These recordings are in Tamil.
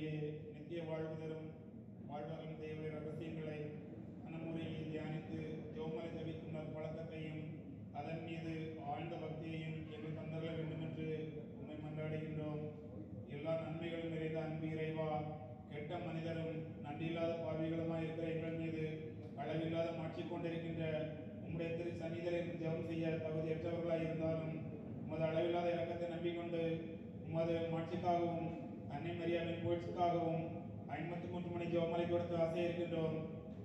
நம்முடைய நித்திய வாழ்வு தரும் வாழ்வகம் தேவை ரகசியங்களை மனமுறையை தியானித்து ஜோமலை ஜபிக்கும் பழக்கத்தையும் அதன் மீது ஆழ்ந்த பக்தியையும் எங்கள் தந்தர வேண்டும் என்று உண்மை மன்றாடுகின்றோம். எல்லா நன்மைகளும் நிறைந்த அன்பு இறைவா, கெட்ட மனிதரும் நன்றியில்லாத பார்வைகளுமாய் இருக்கிற எங்கள் மீது அளவில்லாத மாற்றி கொண்டிருக்கின்ற உம்முடைய திரு சன்னிதியில் ஜெபம் செய்ய தகுதியற்றவர்களாய் இருந்தாலும் உமது அளவில்லாத இலக்கத்தை நம்பிக்கொண்டு உமது மாட்சிக்காகவும் அன்னை மரியாவின் புகழ்ச்சிக்காகவும் 53 மணி ஜெபமலை கொடுத்து ஆசை இருக்கின்றோம்.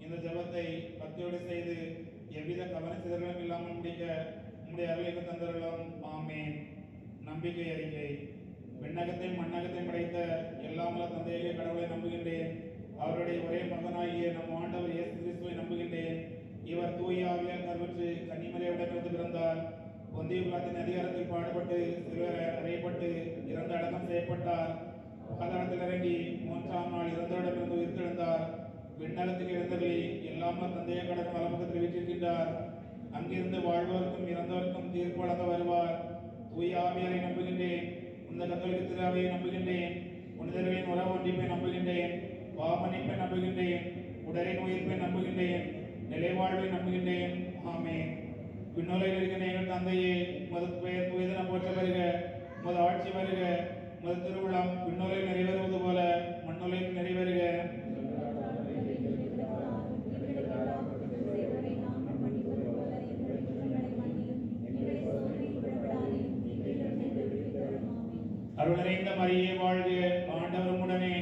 இந்த ஜெபத்தை பக்தியோடு செய்து எவ்வித கவன சிதறலும் இல்லாமல் முடிக்க உம்முடைய அருளை தந்தரலாம். ஆமேன். நம்பிக்கை அறிக்கை. விண்ணகத்தையும் மண்ணகத்தையும் படைத்த எல்லாமல்ல தந்தையை கடவுளை நம்புகின்றேன். அவருடைய ஒரே மகனாகிய நம் ஆண்டவர் இயேசு கிறிஸ்துவை நம்புகின்றேன். இவர் தூய ஆவியால் கருவுற்று கன்னிமரியாவிடமிருந்து பிறந்தார். பொந்திய பிலாத்தின் அதிகாரத்தில் பாடுபட்டு சிலுவையில் அறையப்பட்டு இறந்து அடக்கம் செய்யப்பட்டார். பாதாளத்தில் இறங்கி 3ஆம் நாள் இறந்தவரிடமிருந்து உயிர்த்தெழுந்தார். விண்ணகத்தில் இறந்தவர்களை எல்லாமல்ல தந்தையை கடவுள் வலப்பக்கத்தில் வீற்றிருக்கின்றார். அங்கிருந்து வாழ்வோருக்கும் இறந்தவருக்கும் தீர்ப்பு வழங்க வருவார். தூய ஆவியாரை நம்புகின்றேன். இந்த கத்தோலிக்க திருவையை நம்புகின்றேன். புனிதர்களின் உறவு ஒன்றிப்பை நம்புகின்றேன். பாவமன்னிப்பை நம்புகின்றேன். உடலின் உயிர்ப்பை நம்புகின்றேன். நிலைவாழ்வை நம்புகின்றேன். ஆமேன். விண்ணுலகில் இருக்கின்ற எங்கள் தந்தையே, உமது பெயர் தூயதென போற்ற வருக. உமது ஆட்சி வருக. உமது திருவிழம் விண்ணுலகில் நிறைவேறுவது போல மண்ணுலகில் நிறைவேறுக. அருள் நிறைந்த மரியே வாழ்க, ஆண்டவர் உடனே,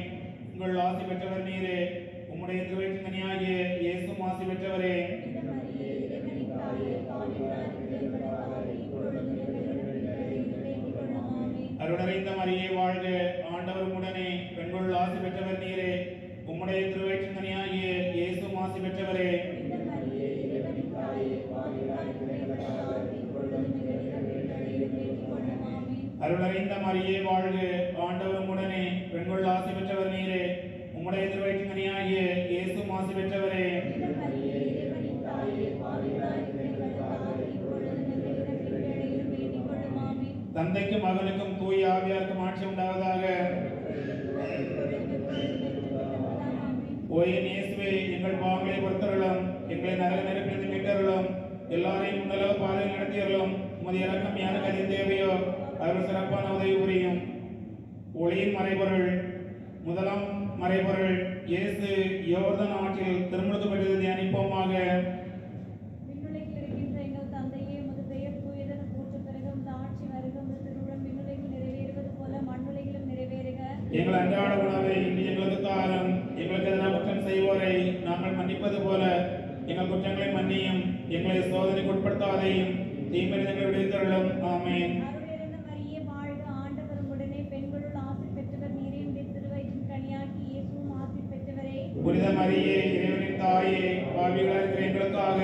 உங்கள் ஆசி பெற்றவர் நீரே. உம்முடைய திருவயிற்றின் கனியாகிய இயேசுவும் ஆசி பெற்றவரே. அருள் நிறைந்த மரியே வாழ்க, ஆண்டவர் உடனே, பெண்கள் ஆசி பெற்றவர் நீரே. உம்முடைய திருவயிற்றின் கனியாகிய இயேசுவும் ஆசி பெற்றவரே. அருளறிந்த மரியே வாழ்க, ஆண்டவர் உடனே, பெண்கள் ஆசி பெற்றவர் நீரே. உம்முடைய திருவயிற்றின் கனியாகிய இயேசுவும் ஆசி பெற்றவரே. தந்தைக்கும் மகனுக்கும் தூய ஆவியாருக்கும் ஆட்சி உண்டாவதாக. ஓயின் இயேசுவே, எங்கள் பாவங்களை பொறுத்தருளும், எங்களை நரக நெருப்பிலிருந்து மீட்டருளும், எல்லாரையும் முன்னளவு பாதையில் நடத்தியருளும். உமது இரக்கம் யாருக்கு அதிக தேவையோ அவர் சிறப்பான உதவி புரியும். ஒளியின் மறைபொருள். முதலாம் மறைபொருள், இயேசு யோர்தான் ஆற்றில் திருமுழுக்கு பெற்றது தியானிப்போமாக. எங்கள் அன்றாட உணவை இன்று எங்களுக்கு தாரும். எங்களுக்கு எதிராக குற்றம் செய்வோரை நாங்கள் மன்னிப்பது போல எங்கள் குற்றங்களை மன்னியும். எங்களை சோதனைக்கு உட்படுத்தாதையும் தீமையிலிருந்து விடுவித்தருளும். ஆமென். புனித மரியே, இறைவனின் தாயே, பாவிகளாக இருக்கிற எங்களுக்காக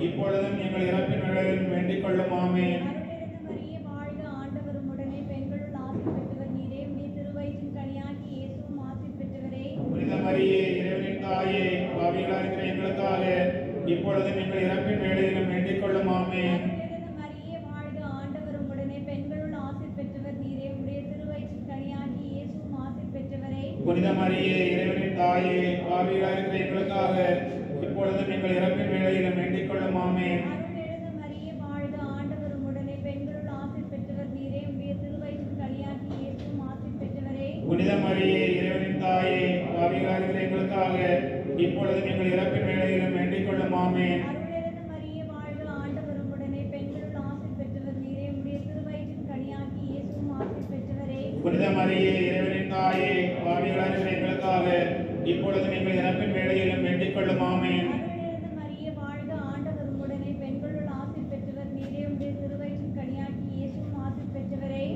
இப்பொழுதும் எங்கள் இறப்பின் வேளையிலும் வேண்டிக் கொள்ளும். ஆமென். புனித மரியே, இறைவனின் தாயே, பாவிகளாக இருக்கிற எங்களுக்காக இப்பொழுதும் எங்கள் இறப்பின் வேளையிலும் வேண்டிக் கொள்ளும். ஆமென். புனித மரியே, இறைவனின் தாயே, பாவிகளாக இருக்கிற எங்களுக்காக இப்பொழுதும் எங்கள் இறப்பின் வேளையிலும் வேண்டிக் கொள்ளும். ஆமென். புனித மரியே, இறைவனின் தாயே, பாவிகளாக இருக்கிற எங்களுக்காக இப்பொழுதும் எங்கள் இறப்பின் வேளையிலும் வேண்டிக் கொள்ளும். ஆமென். புனித மரியே, இறைவனின் தாயே, பாவிகளாக இருக்கிற எங்களுக்காக இப்பொழுதும் எங்கள் இறப்பின் வேளையிலும் வேண்டிக் கொள்ளும். ஆமென்.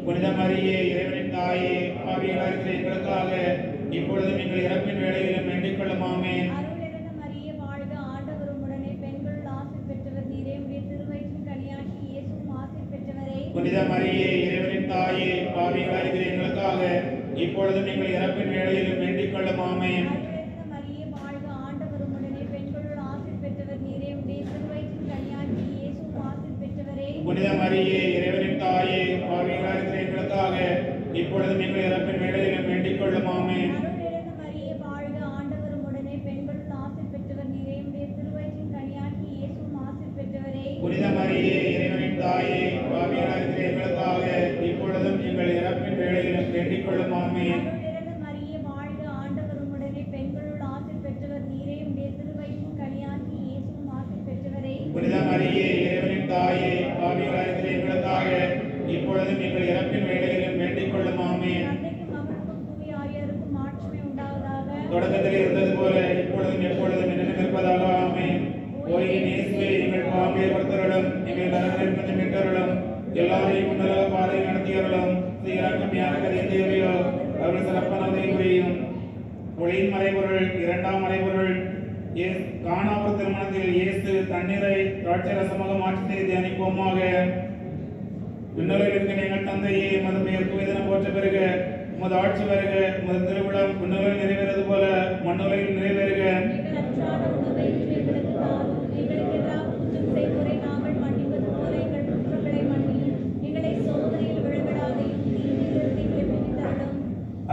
புனித மரியே, இறைவனின் தாயே, பாவிகளாக இருக்கிற எங்களுக்காக இப்பொழுதும் எங்கள் இறப்பின் வேளையிலும் வேண்டிக் கொள்ளும். ஆமென். புனித மரியே, இறைவனின் தாயே, பாவிகளாக இருக்கிற எங்களுக்காக இப்பொழுதும் எங்கள் இறப்பின் வேளையிலும் வேண்டிக் கொள்ளும். ஆமென். புனித மரியே, இறைவனின் தாயே, பாவிகளாக இருக்கிற எங்களுக்காக இப்பொழுதும் எங்கள் இறப்பின் வேளையிலும் வேண்டிக் கொள்ளும். ஆமென். அருளிருந்த மரியே வாழ்க, ஆண்டவர் உம்முடனே, பெண்களுள் ஆசி பெற்றவர் நீரே. உம்முடைய திருவயிற்றின் கனியாகிய இயேசுவும் ஆசி பெற்றவரே. புனித மரியே, இறைவனின் தாயே, பாவிகளாய் இருக்கிற எங்களுக்காக இப்பொழுதும் எங்கள் இறப்பின் வேளையிலும் வேண்டிக் கொள்ளும். ஆமென். தந்தைக்கும் மகனுக்கும் தூய ஆவியாருக்கும் மாட்சிமை உண்டாவதாக. தொடக்கத்தில் இருந்தது போல இப்பொழுதும் எப்பொழுதும் என்னென்ன இருப்பதாக. ஆமென். ஓயின் இயேசுவே, எங்கள் பாவியை பொறுத்தருளும், எங்கள் நரகத்திலிருந்து மீட்டருளும், எல்லாரையும் உன்னத பாதையில் நடத்தியருளும். இறக்கம் யாருக்கு அது தேவையோ அவர்கள் சிறப்பான உதவி புரியும். ஒளியின் மறைபொருள். இரண்டாம் மறைபொருள். கானாபுர திருமணத்தில் இயேசு தண்ணீரை திராட்சை ரசமாக மாற்றி தியானிப்போமாக. விண்ணுலகில் இருக்கிற எங்கள் தந்தையே, உமது பெயர் தூயதென போற்ற பெறுக. உமது ஆட்சி வருக. உமது திருவிழம் விண்ணுலகில் நிறைவேறது போல மண்ணுலகில் நிறைவேறுக. எங்கள் அன்றாட உணவை இன்று எங்களுக்கு தாரும். எங்களுக்கு எதிராக குற்றம் செய்வோரை நாங்கள் மன்னிப்பது போல எங்கள் குற்றங்களை மன்னியும். எங்களை சோதனையில் விழவிடாதையும் தீமையிலிருந்து எங்களை விடுவித்தருளும்.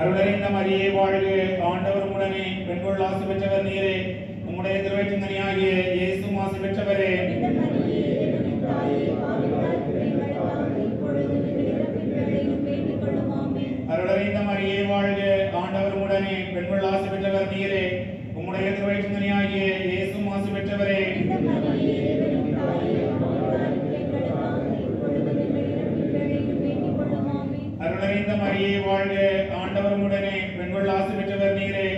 அருளறிந்த மரியே வாழ்க, ஆண்டவர் உடனே, பெண்கள் ஆசி பெற்றவர் நீரே. உம்முடைய திருவயிற்றின் கனியாகிய இயேசுவும் ஆசி பெற்றவரே. புனித மரியே, இறைவனின் தாயே, பாவிகளாய் இருக்கிற எங்களுக்காக இப்பொழுதும் எங்கள் இறப்பின் வேளையிலும் வேண்டிக் கொள்ளும். ஆமென். அருளறிந்த மரியே வாழ்க, ஆண்டவர் உடனே, பெண்கள் ஆசி பெற்றவர் நீரே. உம்முடைய திருவயிற்றின் கனியாகிய இயேசுவும் ஆசி பெற்றவரே. புனித மரியே, இறைவனின் தாயே, பாவிகளாய் இருக்கிற எங்களுக்காக இப்பொழுதும் எங்கள் இறப்பின் வேளையிலும் வேண்டிக் கொள்ளும். ஆமென். அருளறிந்த மரியே வாழ்க, ஆண்டவர் உடனே, பெண்கள் ஆசி பெற்றவர் நீரே.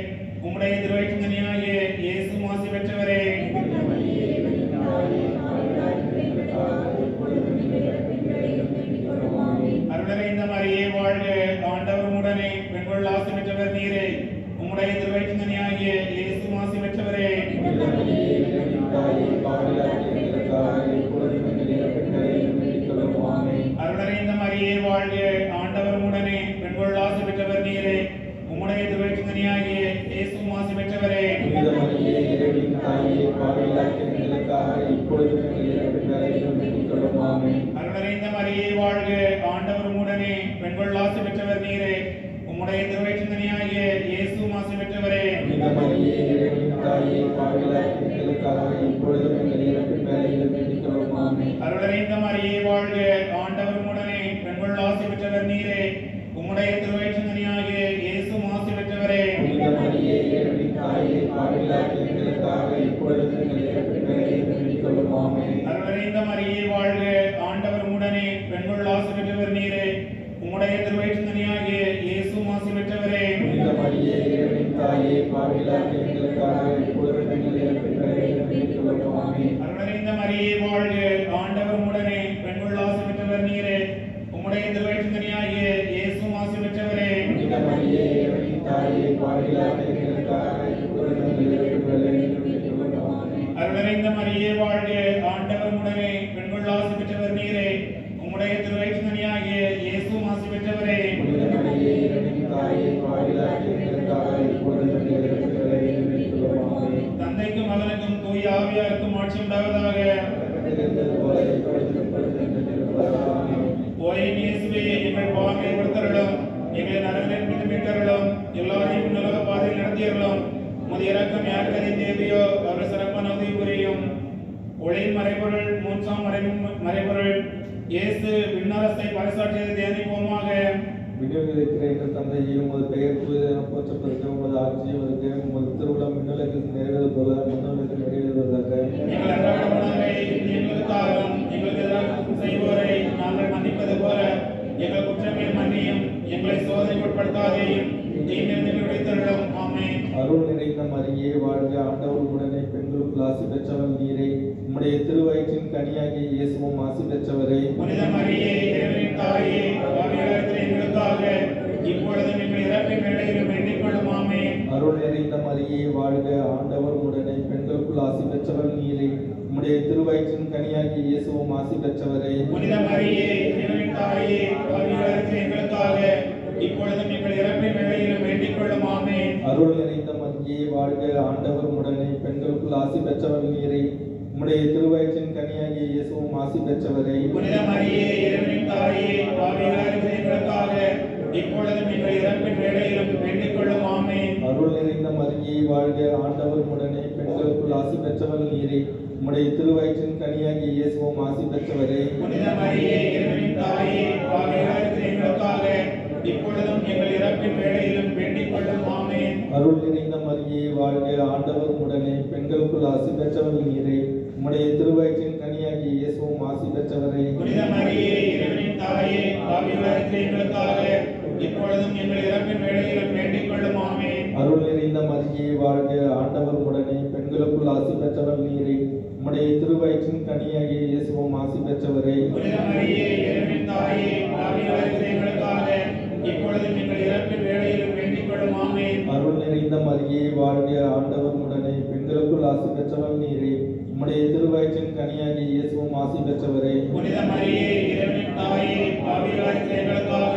உம்முடைய திருவயிற்றின் கனியாகிய இயேசுவும் ஆசி பெற்றவரே. புனித மரியே, இறைவனின் தாயே, பாவிகளாய் இருக்கிற எங்களுக்காக இப்பொழுதும் எங்கள் இறப்பின் வேளையிலும் வேண்டிக் கொள்ளும். ஆமென். அருளறிந்த மரியே வாழ்க, ஆண்டவர் உடனே, பெண்கள் ஆசி பெற்றவர் நீரே. உம்முடைய திருவயிற்றின் கனியாகிய இயேசுவும் ஆசி பெற்றவரே. புனித மரியே, இறைவனின் தாயே, பாவிகளாய் இருக்கிற எங்களுக்காக இப்பொழுதும் எங்கள் இறப்பின் வேளையிலும் வேண்டிக் கொள்ளும். ஆமென். அருளறிந்த மரியே வாழ்க, ஆண்டவர் உடனே, பெண்கள் ஆசி பெற்றவர் நீரே. உம்முடைய திருவயிற்றின் கனியாகிய இயேசுவும் ஆசி பெற்றவரே. புனித மரியே, இறைவனின் தாயே, பாவிகளாய் இருக்கிற எங்களுக்காக இப்பொழுதும் எங்கள் இறப்பின் வேளையிலும் வேண்டிக் கொள்ளும். ஆமென். அருளறிந்த மரியே வாழ்க, ஆண்டவர் உடனே, பெண்கள் ஆசி பெற்றவர் நீரே. உம்முடைய திருவயிற்றின் கனியாகிய இயேசுவும் ஆசி பெற்றவரே. புனித மரியே, இறைவனின் தாயே, பாவிகளாய் இருக்கிற எங்களுக்காக இப்பொழுதும் எங்கள் இறப்பின் வேளையிலும் வேண்டிக் கொள்ளும். ஆமென். அருளறிந்த மரியே வாழ்க, ஆண்டவர் உடனே, பெண்கள் ஆசி பெற்றவர் நீரே. உம்முடைய திருவயிற்றின் கனியாகிய இயேசுவும் ஆசி பெற்றவரே. புனித மரியே, இறைவனின் தாயே, பாவிகளாய் இருக்கிற எங்களுக்காக இப்பொழுதும் எங்கள் இறப்பின் வேளையிலும் வேண்டிக் கொள்ளும். ஆமென். அருளறிந்த மரியே வாழ்க, ஆண்டவர் உடனே, பெண்கள் ஆசி பெற்றவர் நீரே. உம்முடைய திருவயிற்றின் கனியாகிய இயேசுவும் ஆசி பெற்றவரே. புனித மரியே, இறைவனின் தாயே, பாவிகளாய் இருக்கிற எங்களுக்காக இப்பொழுதும் எங்கள் இறப்பின் வேளையிலும் வேண்டிக் கொள்ளும். ஆமென். அருளறிந்த மரியே வாழ்க, ஆண்டவர் உடனே, பெண்கள் ஆசி பெற்றவர் நீரே. உம்முடைய திருவயிற்றின் கனியாகிய இயேசுவும் ஆசி பெற்றவரே. புனித மரியே, இறைவனின் தாயே, பாவிகளாய் இருக்கிற எங்களுக்காக இப்பொழுதும் எங்கள் இறப்பின் வேளையிலும் வேண்டிக் கொள்ளும். ஆமென். அருளறிந்த மரியே வாழ்க, ஆண்டவர் உடனே, பெண்கள் ஆசி பெற்றவர் நீரே. உம்முடைய திருவயிற்றின் கனியாகிய இயேசுவும் ஆசி பெற்றவரே. புனித மரியே, இறைவனின் தாயே, பாவிகளாய் இருக்கிற எங்களுக்காக இப்பொழுதும் எங்கள் இறப்பின் வேளையிலும் வேண்டிக் கொள்ளும். ஆமென். தந்தைக்கும் மகனுக்கும் தூய ஆவியாருக்கும் ஆட்சி உண்டாவதாக. இருந்தது போல இப்பொழுதும் எப்பொழுதும் என்றும் இருப்பதாக. ஆமென். ஓயின் இயேசுவே, எங்கள் பாவங்களை பொறுத்தருளும், எங்களை நரகத்திலிருந்து மீட்டருளும், எல்லாரையும் உன்னத பாதையில் நடத்தியருளும். உமது இரக்கம் யாருக்கு அது தேவையோ அவர்கள் சிறப்பான உதவி புரியும். ஒளியின் மறைபொருள். மூன்றாம் மறைபொருள். இயேசு விண்ணரசை பறைசாற்றியதை தியானிப்போமாக. விண்ணுலகில் இருக்கிற எங்கள் தந்தையே, உமது பெயர் தூயதென போற்றப்படுக. உமது ஆட்சி வருக. உமது திருவுளம் விண்ணுலகில் நிறைவேறுவது போல மண்ணுலகில் நிறைவேறுவதாக. எங்கள் அன்றாட உணவை இன்று எங்களுக்கு தாரும். எங்களுக்கு எதிராக குற்றம் செய்வோரை நாங்கள் மன்னிப்பது போல எங்கள் குற்றங்களை மன்னியும். எங்களை சோதனைக்கு உட்படுத்தாதேயும் தீமையிலிருந்து விடுவித்தருளும். ஆமென். அருள் நிறைந்த மரியே வாழ்க, ஆண்டவர் உடனே, பெண்களுக்குள் ஆசி பெற்றவர் நீரே. உம்முடைய திருவயிற்றின் கனியாகிய இயேசுவும் ஆசி பெற்றவரே. புனித மரியே, இறைவனின் தாயே, பாவிகளாய் இருக்கிற எங்களுக்காக இப்பொழுதும் எங்கள் இறப்பின் வேளையிலும் வேண்டிக் கொள்ளும். ஆமென். அருள் நிறைந்த மரியே வாழ்க, ஆண்டவர் உடனே, பெண்களுக்குள் ஆசி பெற்றவர் நீரே. உம்முடைய திருவயிற்றின் கனியாகிய இயேசுவும் ஆசி பெற்றவரே. புனித மரியே, இறைவனின் தாயே, பாவிகளாய் இருக்கிற எங்களுக்காக இப்பொழுதும் எங்கள் இறப்பின் வேளையிலும் வேண்டிக் கொள்ளும். ஆமென். அருள் நிறைந்த மரியே வாழ்க, ஆண்டவர் உடனே, பெண்களுக்குள் ஆசி பெற்றவர் நீரே. உம்முடைய திருவயிற்றின் கனியாகிய இயேசுவும் ஆசி பெற்றவரே. புனித மரியே, இறைவனின் தாயே, பாவிகளாய் இருக்கிற எங்களுக்காக இப்பொழுதும் எங்கள் இறப்பின் வேளையிலும் வேண்டிக் கொள்ளும். ஆமென். அருள் நிறைந்த மரியே வாழ்க, ஆண்டவர் உடனே, பெண்களுக்குள் ஆசி பெற்றவர் நீரே. உம்முடைய திருவயிற்றின் கனியாகிய இயேசுவும் ஆசி பெற்றவரே. புனித மரியே, இறைவனின் தாயே, பாவிகளாய் இருக்கிற எங்களுக்காக இப்பொழுதும் எங்கள் இறப்பின் வேளையிலும் பெற்றவர் நீரே. உம்முடைய திருவயிற்றின் கனியாகிய இயேசுவும் ஆசி பெற்றவரே. புனித மரியே, இறைவனின் தாயே, பாவிகளாக இருக்கிற எங்களுக்காக இப்பொழுதும் எங்கள் இறப்பின் வேளையிலும் வேண்டிக் கொள்ளும். ஆமென். அருள் நிறைந்த மரியே வாழ்க, ஆண்டவர் உடனே பெண்களுக்குள் ஆசி பெற்றவர் நீரே. உம்முடைய திருவயிற்றின் கனியாகிய இயேசுவும் ஆசி பெற்றவரே. புனித மரியே, இறைவனின் தாயே, பாவிகளாக இருக்கிற எங்களுக்காக இப்பொழுதும் எங்கள் இறப்பின் வேளையிலும் வேண்டிக் கொள்ளும். ஆமென். அருள் நிறைந்த மரியே வாழ்க, ஆண்டவர் உடனே பெண்களுக்குள் ஆசி பெற்றவர் நீரே. உம்முடைய திருவயிற்றின் கனியாகிய இயேசுவும் ஆசி பெற்றவரே. புனித மரியே, இறைவனின் தாயே, பாவிகளாக இருக்கிற எங்களுக்காக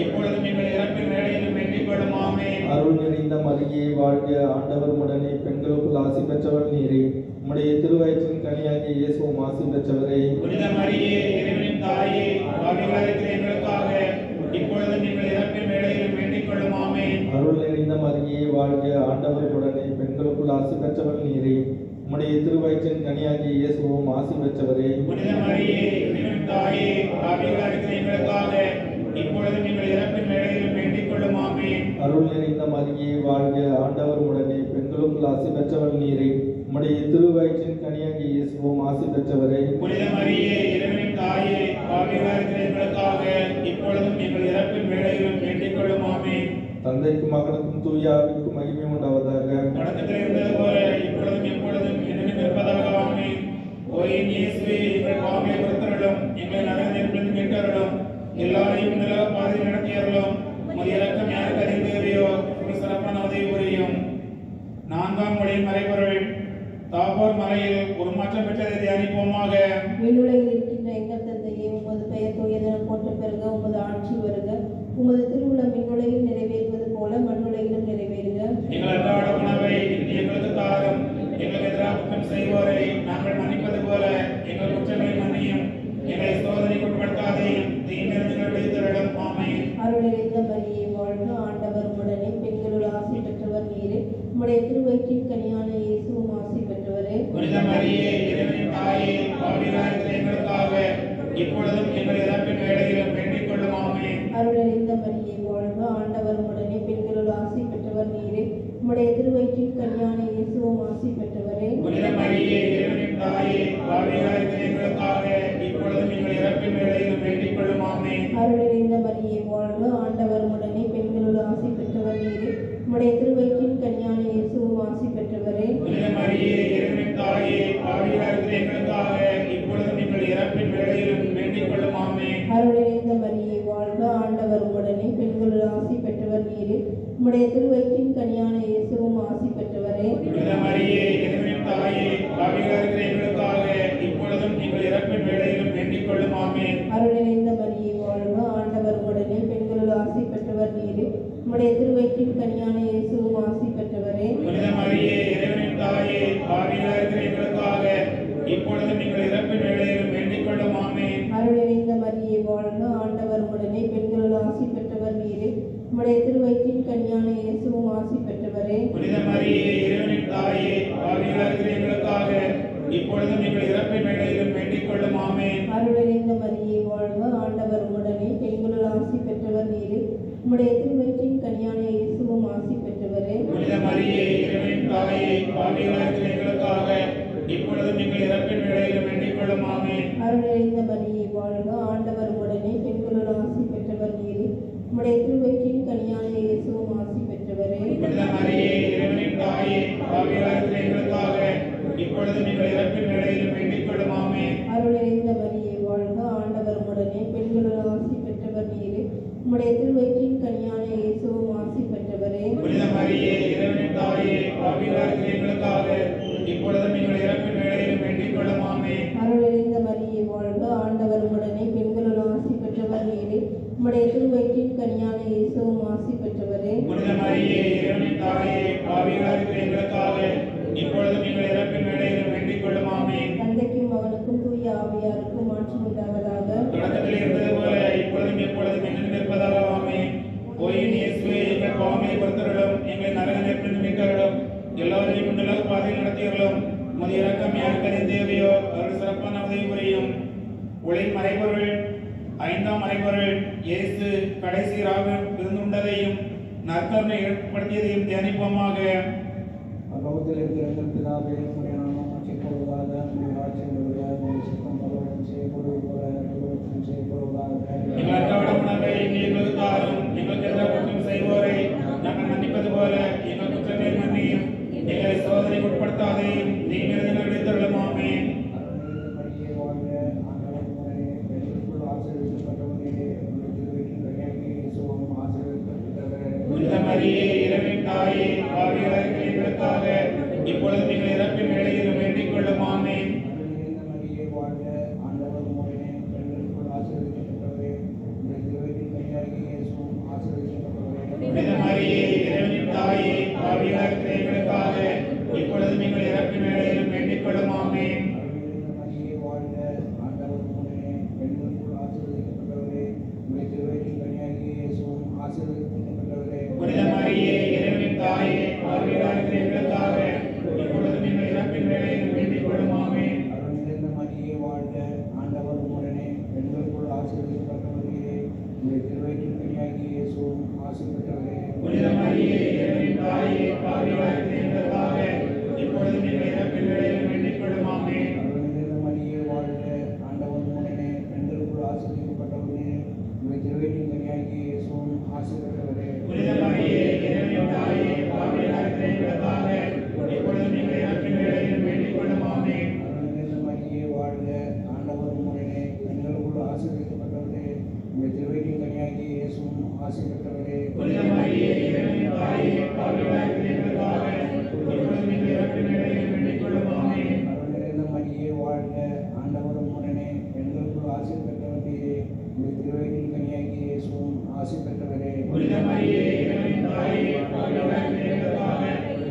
இப்பொழுதும் எங்கள் இறப்பின் வேளையிலும் வேண்டிக் கொள்ளும். ஆமென். அருள் நிறைந்த மரியே வாழ்க, ஆண்டவர் உடனே பெண்களுக்குள் ஆசி பெற்றவர் நீரே. உம்முடைய திருவயிற்றின் கனியாகிய இயேசுவும் ஆசி பெற்றவரே. புனித மரியே, இறைவனின் தாயே, பாவிகளாக இருக்கிற எங்களுக்காக இப்பொழுதும் எங்கள் இறப்பின் வேளையிலும் வேண்டிக் கொள்ளும். ஆமென். அருள் நிறைந்த மரியே வாழ்க, ஆண்டவர் உடனே பெண்களுக்குள் ஆசி பெற்றவர் நீரே. உம்முடைய திருவயிற்றின் கனியாகிய இயேசுவும் ஆசி பெற்றவரே. புனித மரியே, இறைவனின் தாயே, பாவிகளாக இருக்கிற எங்களுக்காக இப்பொழுதும் எங்கள் இறப்பின் வேளையிலும் வேண்டிக் கொள்ளும். ஆமென். அருள் நிறைந்த மரியே வாழ்க, ஆண்டவர் உடனே பெண்களுக்குள் ஆசி பெற்றவர் நீரே. உம்முடைய திருவயிற்றின் கனியாகிய இயேசுவும் ஆசி பெற்றவரே. புனித மரியே, இறைவனின் தாயே, பாவிகளாக இருக்கிற எங்களுக்காக இப்பொழுதும் எங்கள் இறப்பின் வேளையிலும் வேண்டிக் கொள்ளும். ஆமென். தந்தைக்கும் மகனுக்கும் தூய ஆவிக்கும் மகிமை உண்டாவதாக. தொடக்கத்தில் இருந்தது போல இப்பொழுதும் எப்பொழுதும் என்னும் இருப்பதாக. ஆமென். ஓயின் இயேசுவே, எங்கள் பாவங்களை பொறுத்தருளும், எங்களை நரகத்திலிருந்து மீட்டருளும், எல்லாரையும் நிலவ பாதை நடத்தியருளும். உமது இரக்கம் யாருக்கு அதிக தேவையோ ஒரு சிறப்பான உதவி புரியும். நான்காம் மொழியின் மறைபொருள். தாபோர் மலையில் உருமாற்றம் பெற்றதை தியானிப்போமாக. விண்ணுலகில் இருக்கின்ற எங்கள் தந்தையே, உமது பெயர் தூயதென போற்ற பெறுக. உமது ஆட்சி வருக. உமது திருவுளம் விண்ணுலகில் நிறைவேறுவது போல மண்ணுலகிலும் நிறைவேறுக. எங்கள் அன்றாட உணவை இன்று எங்களுக்கு தாரும். எங்களுக்கு எதிராக குற்றம் செய்வோரை நாங்கள் மன்னிப்பது போல எங்கள் குற்றங்களை மன்னியும். எங்களை சோதனைக்கு உட்படுத்தாதையும், தீமையிலிருந்து எங்களை விடுவித்தருளும். ஆமென். அருள் நிறைந்த மரியே வாழ்க, ஆண்டவர் உடனே பெண்களுள் ஆசி பெற்றவர் நீரே. உம்முடைய திருவயிற்றின் கனியான இயேசுவும் ஆசி பெற்றவரே. புனித மரியே, இறைவனின் தாயே, பாவிகளாக இருக்கிற எங்களுக்காக இப்பொழுதும் எங்கள் இறப்பின் வேளையிலும் வேண்டிக் கொள்ளும். ஆமென். அருள் நிறைந்த மரியே வாழ்க, ஆண்டவர் உடனே பெண்களுள் ஆசி பெற்றவர் நீரே. உம்முடைய திருவயிற்றின் கனியான இயேசுவும் ஆசி பெற்றவரே. புனித மரியே, இறைவனின் தாயே, பாவிகளாக இருக்கிற எங்களுக்காக இப்பொழுதும் எங்கள் இறப்பின் வேளையிலும் வேண்டிக் கொள்ளும். ஆமென். அருள் நிறைந்த மரியே வாழ்க, ஆண்டவர் உடனே பெண்களுள் ஆசி பெற்றவர் நீரே. உம்முடைய திருவயிற்றின் கனியான இயேசுவும் ஆசி பெற்றவரே. புனித மரியே, இறைவனின் தாயே, பாவிகளாக இருக்கிற எங்களுக்காக இப்பொழுதும் எங்கள் இறப்பின் வேளையிலும் வேண்டிக் கொள்ளும். ஆமென். அருள் நிறைந்த மரியே வாழ்க, ஆண்டவர் உடனே பெண்களுள் ஆசி பெற்றவர் நீரே. உம்முடைய திருவயிற்றின் கனியான இயேசுவும் ஆசி பெற்றவரே. புனித மரியே, இறைவனின் தாயே, பாவிகளாக இருக்கிற எங்களுக்காக இப்பொழுதும் எங்கள் இறப்பின் வேளையிலும் வேண்டிக் கொள்ளும். ஆமென். அருள் நிறைந்த மரியே வாழ்க, ஆண்டவர் உடனே பெண்களுள் ஆசி பெற்றவர் நீரே. உம்முடைய திருவயிற்றின் கனியான இயேசுவும் ஆசி பெற்றவரே. புனித மரியே, இறைவனின் தாயே, பாவிகளாக இருக்கிற எங்களுக்காக இப்பொழுதும் எங்கள் இறப்பின் வேளையிலும் வேண்டிக் கொள்ளும். ஆமென். அருள் நிறைந்த மரியே வாழ்க, ஆண்டவர் உடனே பெண்களுள் ஆசி பெற்றவர் நீரே. உம்முடைய திருவயிற்றின் கனியான இயேசுவும் ஆசி பெற்றவரே. புனித மரியே, இறைவனின் தாயே, பாவிகளாக இருக்கிற எங்களுக்காக இப்பொழுதும் எங்கள் இறப்பின் வேளையிலும் வேண்டிக் கொள்ளும். ஆமென். அருள் நிறைந்த மரியே வாழ்க, ஆண்டவர் உடனே பெண்களுள் ஆசி பெற்றவர் நீரே. உம்முடைய திருவயிற்றின் கனியான இயேசுவும் ஆசி பெற்றவரே. புனித மரியே, இறைவனின் தாயே, பாவிகளாக இருக்கிற எங்களுக்காக இப்பொழுதும் எங்கள் இறப்பின் வேளையிலும் வேண்டிக் கொள்ளும். ஆமென். அருள் நிறைந்த மரியே வாழ்க, ஆண்டவர் உடனே பெண்களுள் ஆசி பெற்றவர் நீரே. உம்முடைய திருவயிற்றின் கனியான இயேசுவும் ஆசி பெற்றவரே. புனித மரியே, இறைவனின் தாயே, பாவிகளாக இருக்கிற எங்களுக்காக இப்பொழுதும் எங்கள் இறப்பின் வேளையிலும் வேண்டிக் கொள்ளும். ஆமென். அருள் நிறைந்த மரியே வாழ்க, ஆண்டவர் உடனே பெண்களுள் ஆசி பெற்றவர் நீரே. உம்முடைய திருவயிற்றின் கனியான இயேசுவும் ஆசி பெற்றவரே. புனித மரியே, இறைவனின் தாயே, பாவிகளாக இருக்கிற எங்களுக்காக இப்பொழுதும் எங்கள் இறப்பின் வேளையிலும் வேண்டிக் கொள்ளும். ஆமென். அருள் நிறைந்த மரியே வாழ்க, ஆண்டவர் உடனே பெண்களுள் ஆசி பெற்றவர் நீரே. உம்முடைய திருவயிற்றின் கனியான இயேசுவும் ஆசி பெற்றவரே. புனித மரியே, இறைவனின் தாயே, பாவிகளாக இருக்கிற எங்களுக்காக இப்பொழுதும் எங்கள் இறப்பின் வேளையிலும் வேண்டிக் கொள்ளும். ஆமென். தந்தைக்கும் மகனுக்கும் தூய ஆவியாருக்கும் ஆட்சி உண்டாவதாக. தொடக்கத்தில் இருந்தது போல இப்பொழுதும் எப்பொழுதும் என்னும் இருப்பதாக. ஆமென். ஓயின் இயேசுவே, எங்கள் பாவங்களை பொறுத்தருளும், எங்களை நரக நெருப்பிலிருந்து மீட்டருளும், எல்லாரையும் முன்னிலக பாதையில் நடத்தியருளும். உமது இரக்கம் யாருக்கு அதிக தேவையோ அவர்கள் சிறப்பான உதவி புரியும். ஒளியின் மறைபொருள். ஐந்தாம் மறைபொருள். இயேசு கடைசி ராகம் விருந்துண்டதையும் நற்கருணை ஏற்படுத்தியதையும் தியானிப்போமாக. பரலோகத்தில் இருக்கிற எங்கள் பிதாவே, உம்முடைய நாமம் இப்பொழுதாக உங்களுடைய ஆட்சி வருக, உங்களுடைய சித்தம் பரவலும் செய்யப்படுவது போல பரவலும் செய்யப்படுவதாக. எங்கள் அன்றாட உணவை இன்று எங்களுக்கு தாரும். எங்களுக்கு எதிராக குற்றம் செய்வோரை நாங்கள் மன்னிப்பது போல எங்கள் குற்றங்களை மன்னியும். எங்களை சோதனைக்கு உட்படுத்தாதையும் தீமையிலிருந்து எங்களை விடுவித்தருளும். ஆமென். மரியே வாழ்க, ஆண்டவர் உடனே பெண்களுக்குள் ஆசீர்வதிக்கப்பட்டவரே, உங்களுடைய திருவயிற்றின் கனியாகிய இயேசுவும் ஆசீர்வதிக்கப்பட்டவரே. புனித மரியே, இறைவனின் தாயே, பாவிகளாகிய எங்களுக்காக இப்பொழுது நீங்கள் இறப்பின் வேளையிலும் வேண்டிக் கொள்ளும். ஆமென். மரியே வாழ்க, ஆண்டவர் உடனே பெண்களுக்குள் ஆசீர்வதிக்கப்பட்டவரே, உங்களுடைய திருவயிற்றின் கனியாகிய இயேசுவும் ஆசீர்வதிக்கப்பட்டவரே. புனித மரியே, இறைவனின் தாயே, பாவிகளாகிய எங்களுக்காக இப்பொழுது நீங்கள் இறப்பின் வேளையிலும் வேண்டிக் கொள்ளும். ஆமென். மரியே வாழ்க, ஆண்டவர் உடனே பெண்களுக்குள் ஆசீர்வதிக்கப்பட்டவரே, உங்களுடைய திருவயிற்றின் கனியாகிய இயேசுவும் ஆசீர்வதிக்கப்பட்டவரே. புனித மரியே, இறைவனின் தாயே, பாவிகளாகிய எங்களுக்காக இப்பொழுது நீங்கள் இறப்பின் வேளையிலும் வேண்டிக் கொள்ளும். ஆமென். அருள் நிறைந்த மரியே வாழ்க, ஆண்டவர் உடனே பெண்களுக்குள் ஆசீர்வதிக்கப்பட்டவரே, உங்களுடைய திருவயிற்றின் கனியாகிய இயேசுவும் ஆசீர்வதிக்கப்பட்டவரே. புனித மரியே, இறைவனின் தாயே, பாவிகளாகிய எங்களுக்காக இப்பொழுது நீங்கள் இறப்பின் வேளையிலும் வேண்டிக் கொள்ளும். ஆமென். அருள் நிறைந்த மரியே வாழ்க, ஆண்டவர் உடனே பெண்களுக்குள் ஆசீர்வதிக்கப்பட்டவரே, உங்களுடைய திருவயிற்றின் கனியாகிய இயேசுவும் ஆசீர்வதிக்கப்பட்டவரே. புனித மரியே, இறைவனின் தாயே, பாவிகளாகிய எங்களுக்காக இப்பொழுது நீங்கள் இறப்பின் வேளையிலும் வேண்டிக் கொள்ளும். ஆமென். அருள் நிறைந்த மரியே வாழ்க, ஆண்டவர் உடனே பெண்களுக்குள் ஆசீர்வதிக்கப்பட்டவரே, உங்களுடைய திருவயிற்றின் கனியாகிய இயேசுவும் ஆசீர்வதிக்கப்பட்டவரே. புனித மரியே, இறைவனின் தாயே, பாவிகளாகிய எங்களுக்காக இப்பொழுது நீங்கள் இறப்பின் வேளையிலும் வேண்டிக் கொள்ளும். ஆமென். அருள் நிறைந்த மரியே வாழ்க, ஆண்டவர் உடனே பெண்களுக்குள் ஆசீர்வதிக்கப்பட்டவரே, உங்களுடைய திருவயிற்றின் கனியாகிய இயேசுவும் ஆசீர்வதிக்கப்பட்டவரே. புனித மரியே, இறைவனின் தாயே, பாவிகளாகிய எங்களுக்காக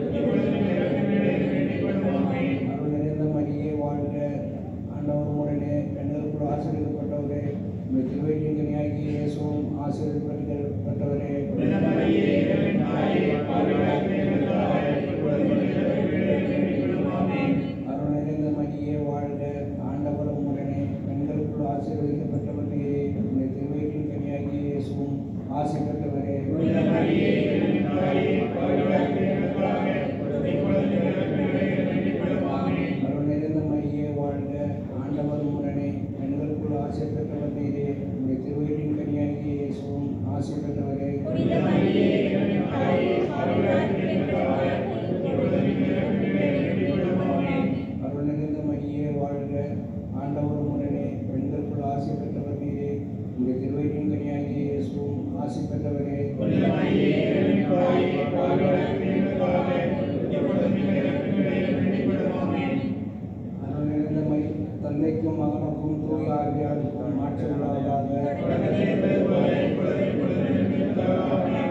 இப்பொழுது நீங்கள் இறப்பின் வேளையிலும் வேண்டிக் கொள்ளும். ஆமென். அருள் நிறைந்த மரியே வாழ்க, ஆண்டவர் உடனே பெண்களுக்குள் ஆசீர்வதிக்கப்பட்டவரே, உங்களுடைய திருவயிற்றின் கனியாகிய இயேசுவும் ஆசீர்வதிக்கப்பட்டவரே. புனித மரியே, இறைவனின் தாயே, பாவிகளாகிய எங்களுக்காக இப்பொழுது நீங்கள் இறப்பின் வேளையிலும் வேண்டிக் கொள்ளும். ஆமென். அருள் நிறைந்த மரியே வாழ்க, ஆண்டவர் உடனே பெண்களுக்குள் ஆசீர்வதிக்கப்பட்டவரே, உங்களுடைய திருவயிற்றின் கனியாகிய இயேசுவும் ஆசீர்வதிக்கப்பட்டவரே. புனித மரியே, இறைவனின் தாயே, பாவிகளாகிய எங்களுக்காக இப்பொழுது நீங்கள் இறப்பின் வேளையிலும் வேண்டிக் கொள்ளும். ஆமென். அருள் நிறைந்த மரியே வாழ்க, ஆண்டவர் உடனே பெண்களுக்குள் ஆசீர்வதிக்கப்பட்டவரே, உங்களுடைய திருவயிற்றின் கனியாகிய இயேசுவும் ஆசீர்வதிக்கப்பட்டவரே. புனித மரியே, இறைவனின் தாயே, பாவிகளாகிய எங்களுக்காக இப்பொழுது நீங்கள் இறப்பின் வேளையிலும் வேண்டிக் கொள்ளும். ஆமென். அருள் நிறைந்த மரியே வாழ்க, ஆண்டவர் உடனே பெண்களுக்குள் ஆசீர்வதிக்கப்பட்டவரே, உங்களுடைய திருவயிற்றின் கனியாகிய இயேசுவும் ஆசீர்வதிக்கப்பட்டவரே. புனித மரியே, இறைவனின் தாயே, பாவிகளாகிய எங்களுக்காக இப்பொழுது நீங்கள் இறப்பின் வேளையிலும் வேண்டிக் கொள்ளும். ஆமென். அருள் நிறைந்த மரி தந்தைக்கும் மகனுக்கும் தூய ஆவியாருக்கும் மாற்றம் உண்டாவதாக. தொடக்கத்தில் இருந்தது போல இப்பொழுதும் எப்பொழுதும் என்றும் இருப்பதாக. ஆமென்.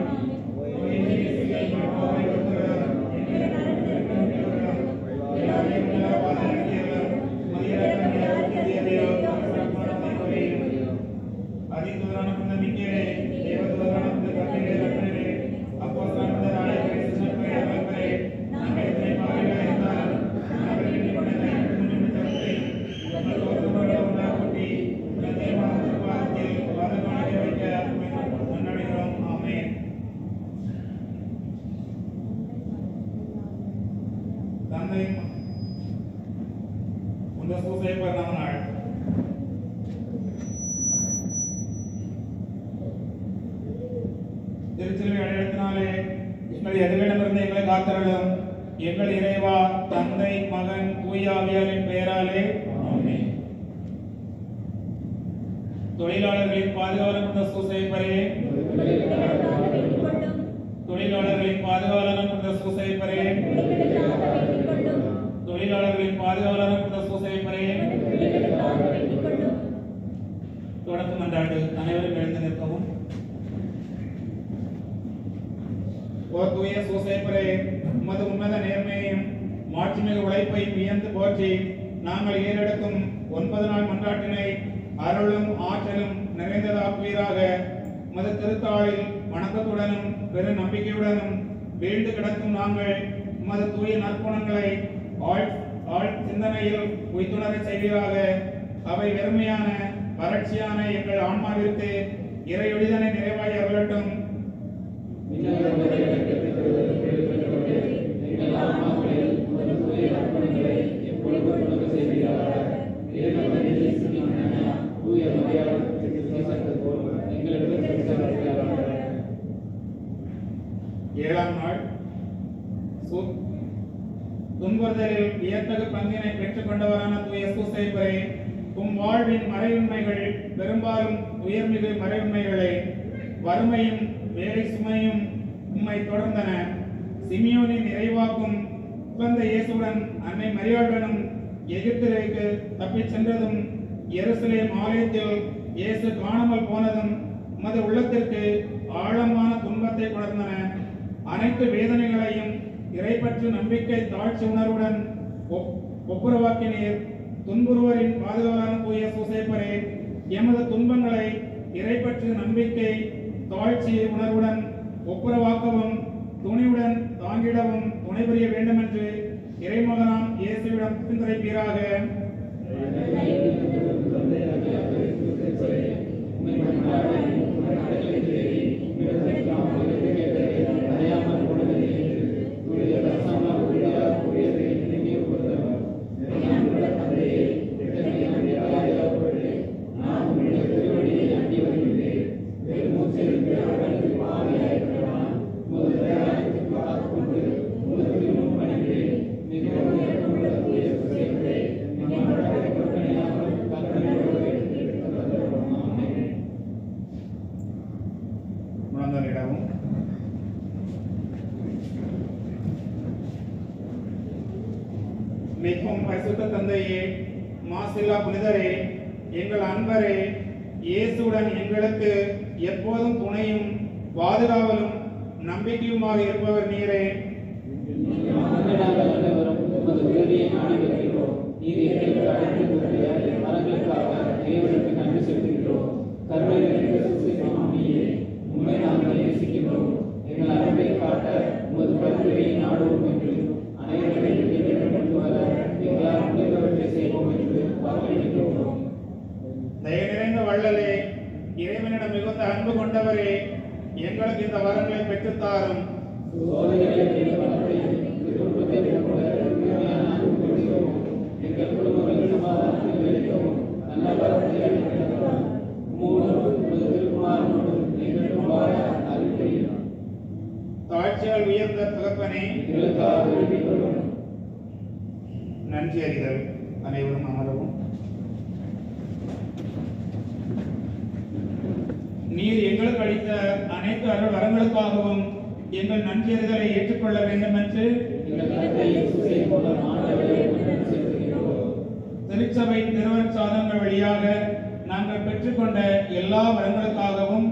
தந்தையும் உந்த சூசை பிறந்த நாள் திருச்சிலுவை அடையாளத்தினாலே எங்கள் எதிரிடமிருந்து எங்களை காத்தருளும். எங்கள் இறைவா, தந்தை, மகன், தூய ஆவியாரின் பெயராலே ஆமென். தொழிலாளர்களின் பாதுகாவலர் சூசைப்பரே, எங்களுக்காக வேண்டிக் கொள்ளும். தொழிலாளர்களின் பாதுகாவலர் சூசைப்பரே, எங்களுக்காக வேண்டிக் கொள்ளும். தொழிலாளர்களின் பாதுகாவலர் சூசைப்பரே. எங்களுக்காக வேண்டிக் கொள்ளும். தொடக்க மன்றாட்டு. அனைவரும் எழுந்து நிற்கவும். ஓ தூய சூசைப்பரே, உமது உன்னத நேர்மையையும் மாட்சிமிகு உழைப்பையும் வியந்து போற்றி நாங்கள் ஏறெடுக்கும் 9 நாள் மன்றாட்டினை அருளும் ஆற்றலும் நிறைந்ததாக்குவீராக. உமது திருத்தாளில் வணக்கத்துடனும் பெரு நம்பிக்கையுடனும் வீழ்ந்து கிடக்கும் நாங்கள் உமது தூய நற்குணங்களை ஆழ் சிந்தனையில் உய்த்துணர செய்வீராக. அவை வெறுமையான வறட்சியான எங்கள் ஆன்மாவிற்கு இறையொழிதனை நிறைவாய் அருளட்டும். எங்கள் ஆன்மாக்களில் ஒரு தூய நற்குணங்களை எப்பொழுதும் 7ஆம் நாள் துன்புறுதலில் வியத்தகு பங்கினை பெற்றுக் கொண்டவரான தூய சூசையப்பரே, உம் வாழ்வின் மறையுண்மைகள் பெரும்பாலும் உயர்மிகு மறையுண்மைகளே. வறுமையும் வேலை சுமையும் உம்மை தொடர்ந்தன. சிமியோனின் நிறைவாக்கும் குழந்தை இயேசுடன் அன்னை மரியாளுடனும் எகிப்திற்கு தப்பிச் சென்றதும் எருசலேம் ஆலயத்தில் இயேசு காணாமல் போனதும் உமது உள்ளத்திற்கு ஆழமான துன்பத்தை கொணர்ந்தன. அனைத்து வேதனைகளையும் இறைப்பற்று நம்பிக்கை தாழ்ச்சி உணர்வுடன் ஒப்புரவாக்கினீர். துன்புறுவரின் பாதுகாவலான தூய சூசையப்பரே, எமது துன்பங்களை இறைப்பற்று நம்பிக்கை தாழ்ச்சி உணர்வுடன் ஒப்புரவாக்கவும் துணிவுடன் தாங்கிடவும் துணை புரிய வேண்டும் என்று இறைமகனாம் இயேசுவிடம் பரிந்துரைப்பீராக. மிகவும் பரிசுத்த தந்தையே, மாசில்லா புனிதரே, எங்கள் அன்பரே, இயேசுடன் எங்களுக்கு எப்போதும் துணையும் பாதுகாவலும் நம்பிக்கையுமாக இருப்பவர் நீரே. தயை நிறைந்த வள்ளலே, இறைவனிடம் மிகுந்த அன்பு கொண்டவரே, எங்களுக்கு இந்த வரங்களை பெற்றுத்தாரும். தாழ்ச்சியால் உயர்ந்த தகப்பனே, நன்றி அறிதல். அனைவரும் அமரவும். நீர் எங்களுக்கு அளித்த அனைத்து அருள் வரங்களுக்காகவும் எங்கள் நன்றி அறிதலை ஏற்றுக்கொள்ள வேண்டும் என்று திருச்சபை திருவருட்சாதனங்கள் வழியாக நாங்கள் பெற்றுக்கொண்ட எல்லா வரங்களுக்காகவும்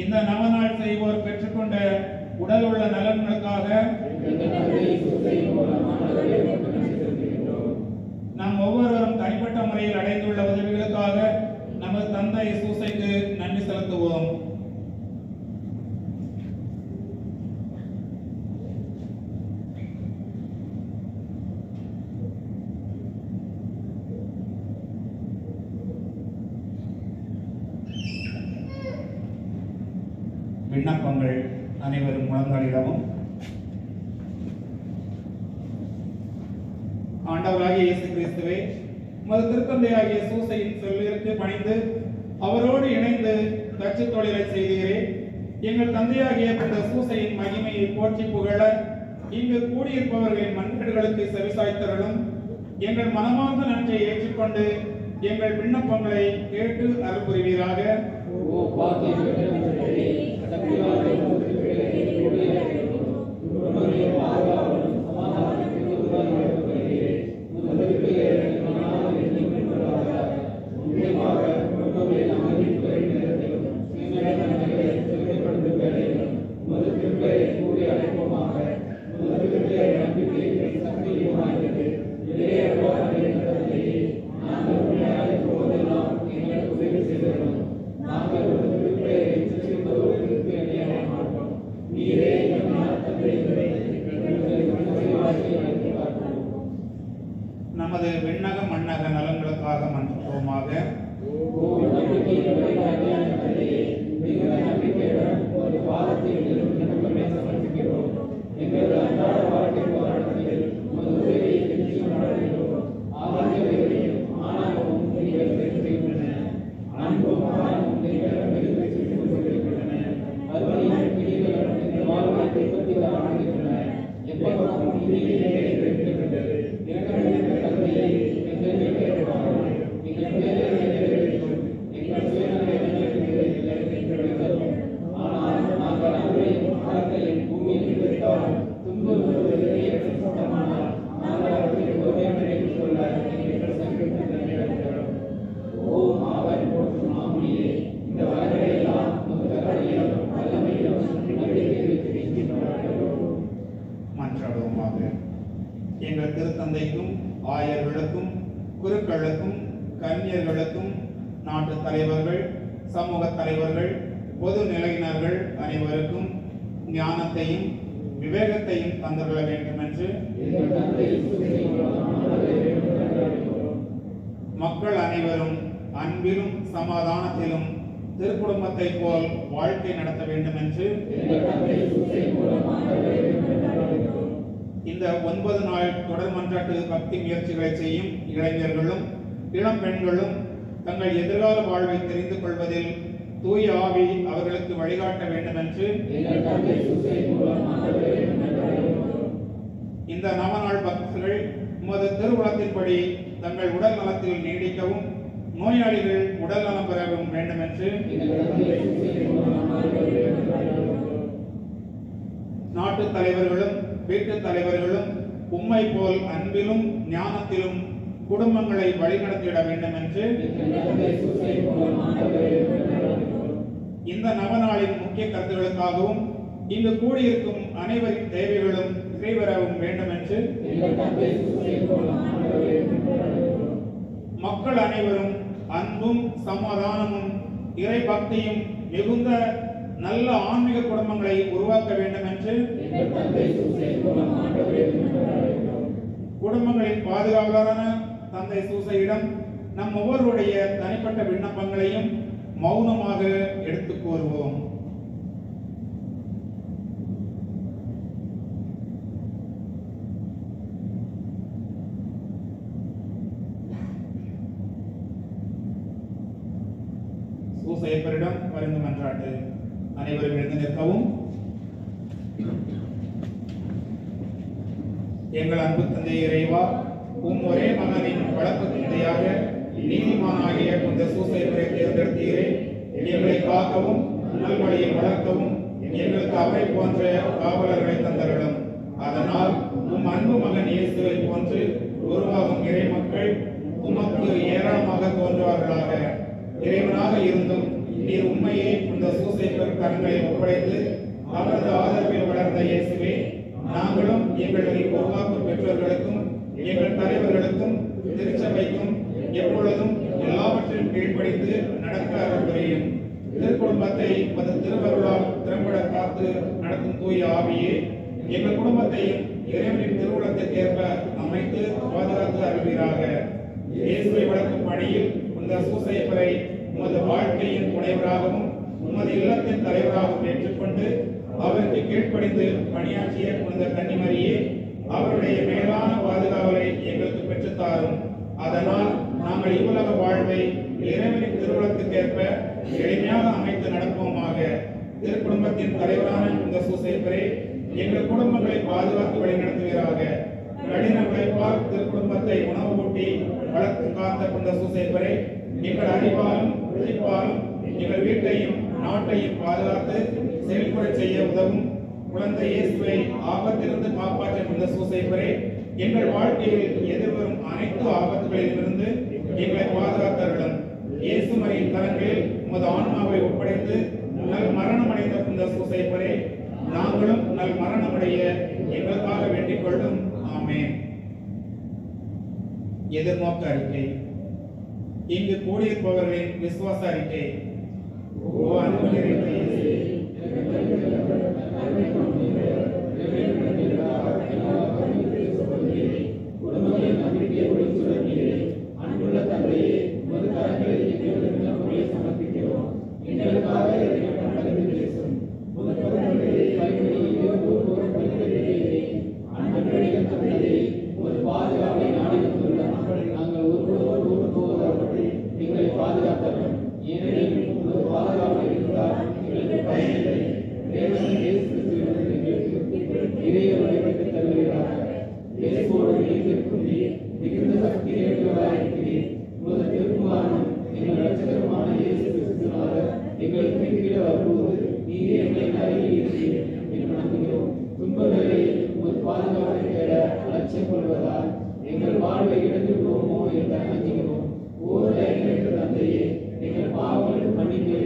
இந்த நவநாள் செய்வோர் பெற்றுக்கொண்ட உடல் உள்ள நலன்களுக்காக நாம் ஒவ்வொருவரும் தனிப்பட்ட முறையில் அடைந்துள்ள உதவிகளுக்காக நமது தந்தை சூசைக்கு நன்றி செலுத்துவோம். விண்ணப்பங்கள் அனைவரும் முழங்காலிடவும். ஆண்டவராகிய இயேசு கிறிஸ்துவே, உமது திருத்தந்தையாகிய சூசையின் சொல்லிற்கு பணிந்து அவரோடு இணைந்து கட்சி தொழிலை செய்தீரே. எங்கள் தந்தையாகிய இந்த சூசையின் மகிமையை போற்றி புகழ இங்கு கூடியிருப்பவர்களின் மன்றாட்டுகளுக்கு செவிசாய்த்தருளும். எங்கள் மனமார்ந்த நன்றியை ஏற்றுக்கொண்டு எங்கள் விண்ணப்பங்களை கேட்டு அருள் புரிவீராக. நமது விண்ணக மண்ணக நலன்களுக்காக மன்றாடுவோமாக. எங்கள் திருத்தந்தைக்கும் ஆயர்களுக்கும் குருக்களுக்கும் கன்னியர்களுக்கும் நாட்டு தலைவர்கள் சமூக தலைவர்கள் பொது நிலையினர்கள் அனைவருக்கும் ஞானத்தையும் விவேகத்தையும் தந்துள்ள வேண்டும் என்று மக்கள் அனைவரும் அன்பிலும் சமாதானத்திலும் திருக்குடும்பத்தை போல் வாழ்க்கை நடத்த வேண்டும் என்று இந்த 9 நாள் தொடர் மன்றாட்டு பக்தி முயற்சிகளை செய்யும் இளைஞர்களும் இளம் பெண்களும் தங்கள் எதிர்கால வாழ்வை தெரிந்து கொள்வதில் தூய ஆவி அவர்களுக்கு வழிகாட்ட வேண்டும் என்று இந்த நவநாள் பக்தர்கள் உமது திருவுளத்தின்படி தங்கள் உடல் நலத்தில் நீடிக்கவும் நோயாளிகள் உடல் நலம் பெறவும் வேண்டும் என்று நாட்டு தலைவர்களும் வீட்டு தலைவர்களும் உம்மை போல் அன்பிலும் ஞானத்திலும் குடும்பங்களை வழிநடத்திட வேண்டும் என்று இந்த நவநாளின் முக்கிய கருத்துகளுக்காகவும் இங்கு கூடியிருக்கும் அனைவரின் தேவைகளும் நிறைவேறவும் வேண்டும் என்று மக்கள் அனைவரும் அன்பும் சமாதானமும் இறை பக்தியும் மிகுந்த நல்ல ஆன்மீக குடும்பங்களை உருவாக்க வேண்டும் என்று குடும்பங்களின் பாதுகாவலரான தந்தை சூசையிடம் நம் ஒவ்வொருடைய தனிப்பட்ட விண்ணப்பங்களையும் மௌனமாக எடுத்துக் கூறுவோம். சூசையப்பரிடம் பரிந்து மன்றாட்டு. அனைவரும் எழுந்து நிற்கவும். எங்கள் அன்பு தந்தை இறைவா, ஒரே மகனின் வளர்ப்பு தந்தையாக நீதிமானாகிய இந்த சூசையப்பரை தேர்ந்தெடுத்தீரே. எங்களை காக்கவும் நல்வழியில் வளர்க்கவும் எங்களுக்கு அவரை போன்ற காவலர்களை தந்தருளும். அதனால் அன்பு மகன் இயேசுவை போன்று உருவாகும் இறை மக்கள் உமக்கு ஏராளமாக தோன்றுவார்களாக. இறைவனாக இருந்தும் நீர் உண்மையை இந்த சூசையப்பர் கரங்களில் ஒப்படைத்து அவரது ஆதரவில் வளர்ந்த இயேசுவே, நாங்களும் எங்களுடைய உருவாக்கு பெற்றோர்களுக்கும் எங்கள் தலைவர்களுக்கும் திருச்சபைக்கும் எப்பொழுதும் எல்லாவற்றையும் கீழ்ப்படித்து நடக்க அருள் புரியும். திருக்குடும்பத்தை திருவருளால் திறம்பட காத்து நடத்தும் தூய ஆவியே, எங்கள் குடும்பத்தையும் இறைவனின் திருவுளத்திற்கேற்ப அமைத்து பாதுகாத்து அருள்வீராக. இயேசுவை வளர்க்கும் பணியில் இந்த சூசையப்பரை உமது வாழ்க்கையின் துணைவராகவும் உமது இல்லத்தின் தலைவராகவும் ஏற்றுக்கொண்டு அவருக்கு கீழ்ப்படிந்து பணியாற்றிய புனித கன்னிமரியே, அவருடைய மேலான பாதுகாவலை எங்களுக்கு பெற்றுத்தாரும். அதனால் நாங்கள் இவ்வுலக வாழ்வை இறைவனின் திருவுளத்துக்கேற்ப எளிமையாக அமைத்து நடப்போமாக. திருக்குடும்பத்தின் தலைவரான இந்த சூசையப்பரே, எங்கள் குடும்பங்களை பாதுகாத்து வழிநடத்துவீராக. கடின உழைப்பால் திருக்குடும்பத்தை உணவு ஊட்டி வளர்த்து காத்த இந்த சூசையப்பரே, எங்கள் அறிவாலும் உழைப்பாலும் எங்கள் வீட்டையும் நாட்டையும் பாதுகாத்து செயல்பட செய்ய உதவும். குழந்தை இயேசுவை ஆபத்திலிருந்து காப்பாற்ற இந்த சூசையப்பரே, எங்கள் வாழ்க்கையில் எதிர்வரும் அனைத்து ஆபத்துகளிலிருந்து எங்களை பாதுகாத்தருளும். இயேசு மரியின் கரங்களில் உமது ஆன்மாவை ஒப்படைத்து நல் மரணம் அடைந்த இந்த சூசையப்பரே, நாங்களும் நல் மரணமடைய எங்களுக்காக வேண்டிக் கொள்ளும். ஆமென். எதிர்நோக்க அறிக்கை. இங்கு கூடியிருப்பவர்களின் விசுவாச அறிக்கை. ஓ அன்பு நிறைந்த இயேசுவே, எங்கள் வாழ்வை இழந்துவிடுவோமோ என்று அஞ்சுகிறோம். எங்கள் பாவங்களுக்கு மன்னிப்பு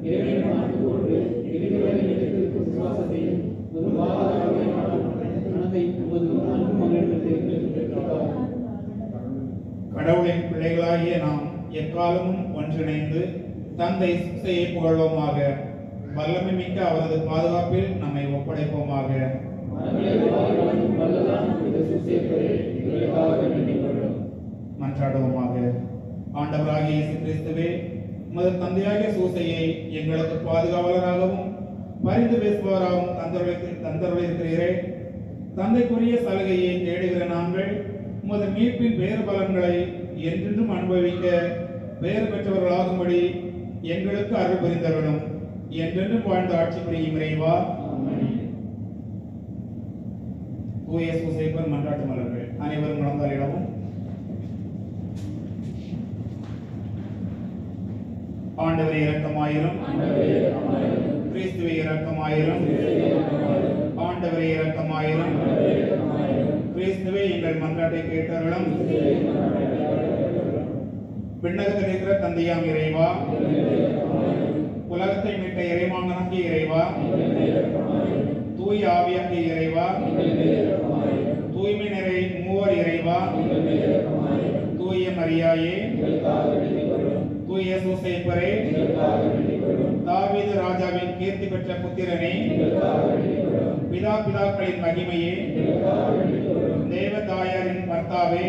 இறைவனை ஆண்டு கொண்டு இருக்கிற விசுவாசத்தையும் மனதை அன்பு மகளிடத்தில் கடவுளின் பிள்ளைகளாகிய நாம் எக்காலமும் ஒன்றிணைந்து தந்தை சூசையை புகழ்வோமாக. வல்லமை மிக்க அவரது பாதுகாப்பில் நம்மை ஒப்படைப்போமாக. மன்றாடுவோமாக. ஆண்டவராகிய இயேசு கிறிஸ்துவே, உமது தந்தையாகிய சூசையை எங்களுக்கு பாதுகாவலராகவும் பரிந்து பேசுபவராகவும் தந்தருளிருக்கிறீரே. தந்தைக்குரிய சலுகையை தேடுகிற நாங்கள் உமது மீட்பின் வேறு பலன்களை என்றென்றும் அனுபவிக்க வேறு பெற்றவர்களாகும்படி எங்களுக்கு அருள் புரிந்தருளும். என்றென்றும் வாழ்ந்து ஆட்சி புரியும் இறைவா. தூய சூசைப்பர் மன்றாட்டு மலர்கள் அனைவரும் நலந்தாரிடவும். ஆண்டவரே இரக்கமாயிரும். கிறிஸ்துவே இரக்கமாயிரும். ஆண்டவரே இரக்கமாயிரும். கிறிஸ்துவே எங்கள் மன்றாட்டை கேட்டருளும். விண்ணகத்தில் இருக்கிற தந்தையாம் இறைவா, உலகத்தை மீட்ட இறைவாங்கனாகிய இறைவா, தூய ஆவியாகிய இறைவா, தூய்மை நிறை மூவர் இறைவா, தூய மரியாயே, தூய சூசைப்பரே, தாவீது ராஜாவின் கீர்த்தி பெற்ற புத்திரனே, பிதாக்களின் மகிமையே, தேவதாயாரின் கர்த்தாவே,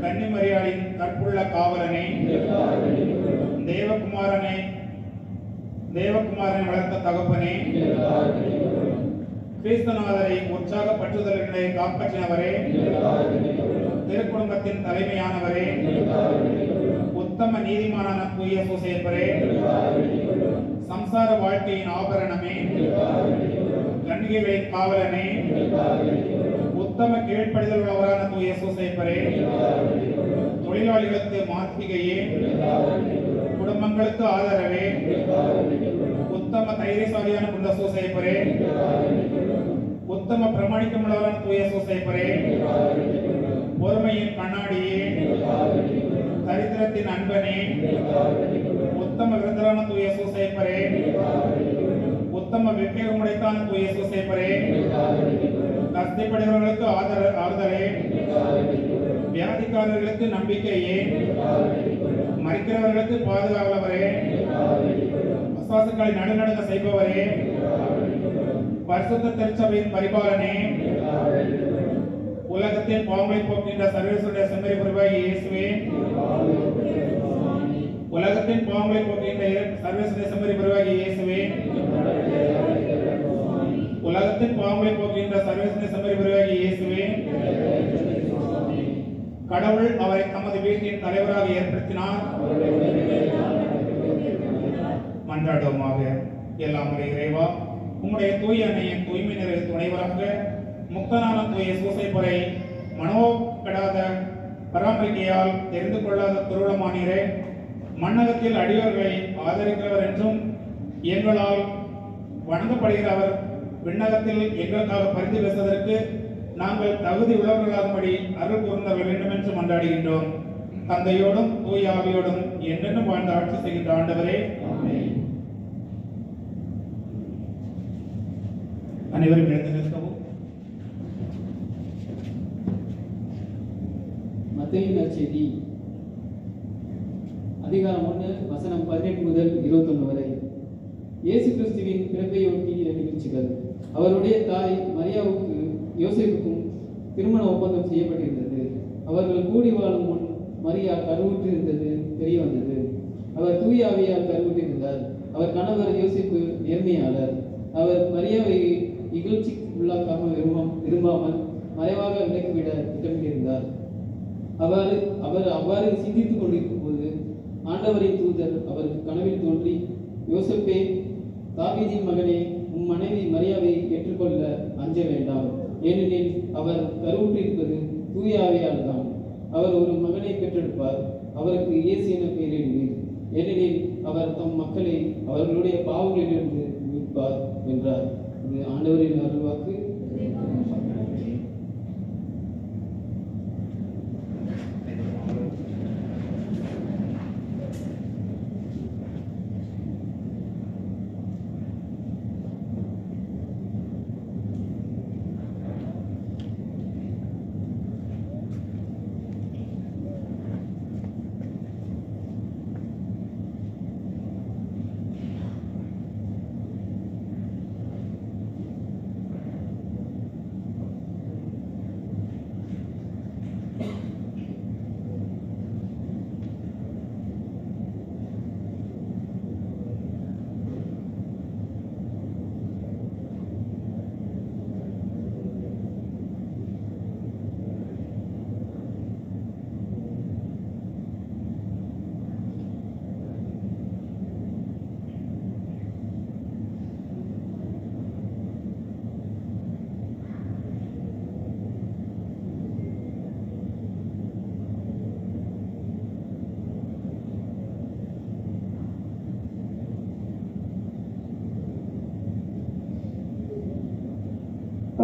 கன்னிமரியாளின் கற்புள்ள காவலனே, தேவகுமாரனை வளர்த்த தகப்பனே, கிறிஸ்தநாதரை உற்சாக பற்றுதல்களை காப்பாற்றினவரே, திருக்குடும்பத்தின் தலைமையானவரே, உத்தம நீதிமானான தூய சூசைப்பரே, சம்சார வாழ்க்கையின் ஆபரணமே, கன்னிகைகளின் காவலனே, உத்தம கீழ்ப்படிதல் உள்ளவரான தூய சூசைப்பரே, தொழிலாளிகளுக்கு மாத்திகையே, குடும்பங்களுக்கு ஆதரவே, உத்தம தைரியசாலியான புனித சூசைப்பரே, உத்தம பிரமாணிக்கமுள்ளவரான தூய சூசைப்பரே, பொறுமையின் கண்ணாடியே, தரித்திரத்தின் அன்பனே, உத்தம விருந்தரான தூய சூசைப்பரே, உத்தம விவேகமுடைத்தான தூய சூசைப்பரே, கஷ்டப்படுகிறவர்களுக்கு ஆறுதலே, வியாதிக்காரர்களுக்கு நம்பிக்கையே, மறிக்கிறவர்களுக்கு பாதுகாவலவரே, விசுவாசங்களை நடுநடுங்க செய்பவரே, பரிசுத்த திருச்சபையின் பரிபாலனே, உலகத்தின் பாவங்களை போக்கின்ற சர்வேஸ்வருடைய செம்மறி புரிவாகிய இயேசுவே, உலகத்தின் பாவங்களை போக்கின்ற சர்வேஸ்வருடைய செம்மறி புரிவாகிய இயேசுவே, உலகத்தின் பாவங்களை போக்கின்ற சர்வேஸ்வருடைய செம்மறி புரிவாகிய இயேசுவே, கடவுள் அவரை தமது வீட்டின் தலைவராக ஏற்படுத்தினார். மன்றாடுவோமாக. எல்லாம் இறைவா, உம்முடைய தூய அன்னையின் தூய்மை நிறை துணைவராக முக்தனான தூய சூசைப்பரை மனோகடாத பராமரிக்கையால் தெரிந்து கொள்ளாத திருவுளமானீரே, மன்னகத்தில் அடியோர்களை ஆதரிக்கிறவர் என்றும் எங்களால் வணங்கப்படுகிறவர் விண்ணகத்தில் எங்களுக்காக பரிந்து பேசுவதற்கு நாங்கள் தகுதி உள்ளவர்களாகும்படி அருள் கூர்ந்தர வேண்டும் என்று மன்றாடுகின்றோம். தந்தையோடும் தூய ஆவியோடும் என்றென்றும் வாழ்ந்து ஆட்சி செய்கின்ற ஆண்டவரே, அனைவரும் எழுந்து நிற்கவும். மத்தேயு நற்செய்தி அதிகாரம் 1 வசனம் 18 முதல் 21 வரை. இயேசு கிறிஸ்துவின் பிறப்பையொட்டி நிகழ்ச்சிகள். அவருடைய தாய் மரியாவுக்கு யோசேப்புக்கும் திருமண ஒப்பந்தம் செய்யப்பட்டிருந்தது. அவர்கள் கூடி வாழும் முன் மரியா கருவுற்றிருந்தது தெரிய வந்தது. அவர் தூய ஆவியால் கருவுற்றிருந்தார். அவர் கணவர் யோசேப்பு நேர்மையாளர். அவர் மரியாவை இகழ்ச்சிக்கு உள்ளாக்காமல் விரும்பாமல் மறைவாக விலக்கிவிட திட்டமிட்டிருந்தார். அவர் அவ்வாறு சிந்தித்துக் கொண்டிருக்கும் போது ஆண்டவரின் தூதர் அவருக்கு கனவில் தோன்றி, யோசேப்பே, தாவீதின் மகனே, உம் மனைவி மரியாவை ஏற்றுக்கொள்ள அஞ்ச வேண்டாம். ஏனெனில் அவர் கருவுற்றிருப்பது தூய ஆவியால் தான். அவர் ஒரு மகனை பெற்றெடுப்பார். அவருக்கு இயேசு என பெயரிடுவீர். ஏனெனில் அவர் தம் மக்களை அவர்களுடைய பாவங்களிலிருந்து மீட்பார் என்றார். இது ஆண்டவரின் அருள்வாக்கு.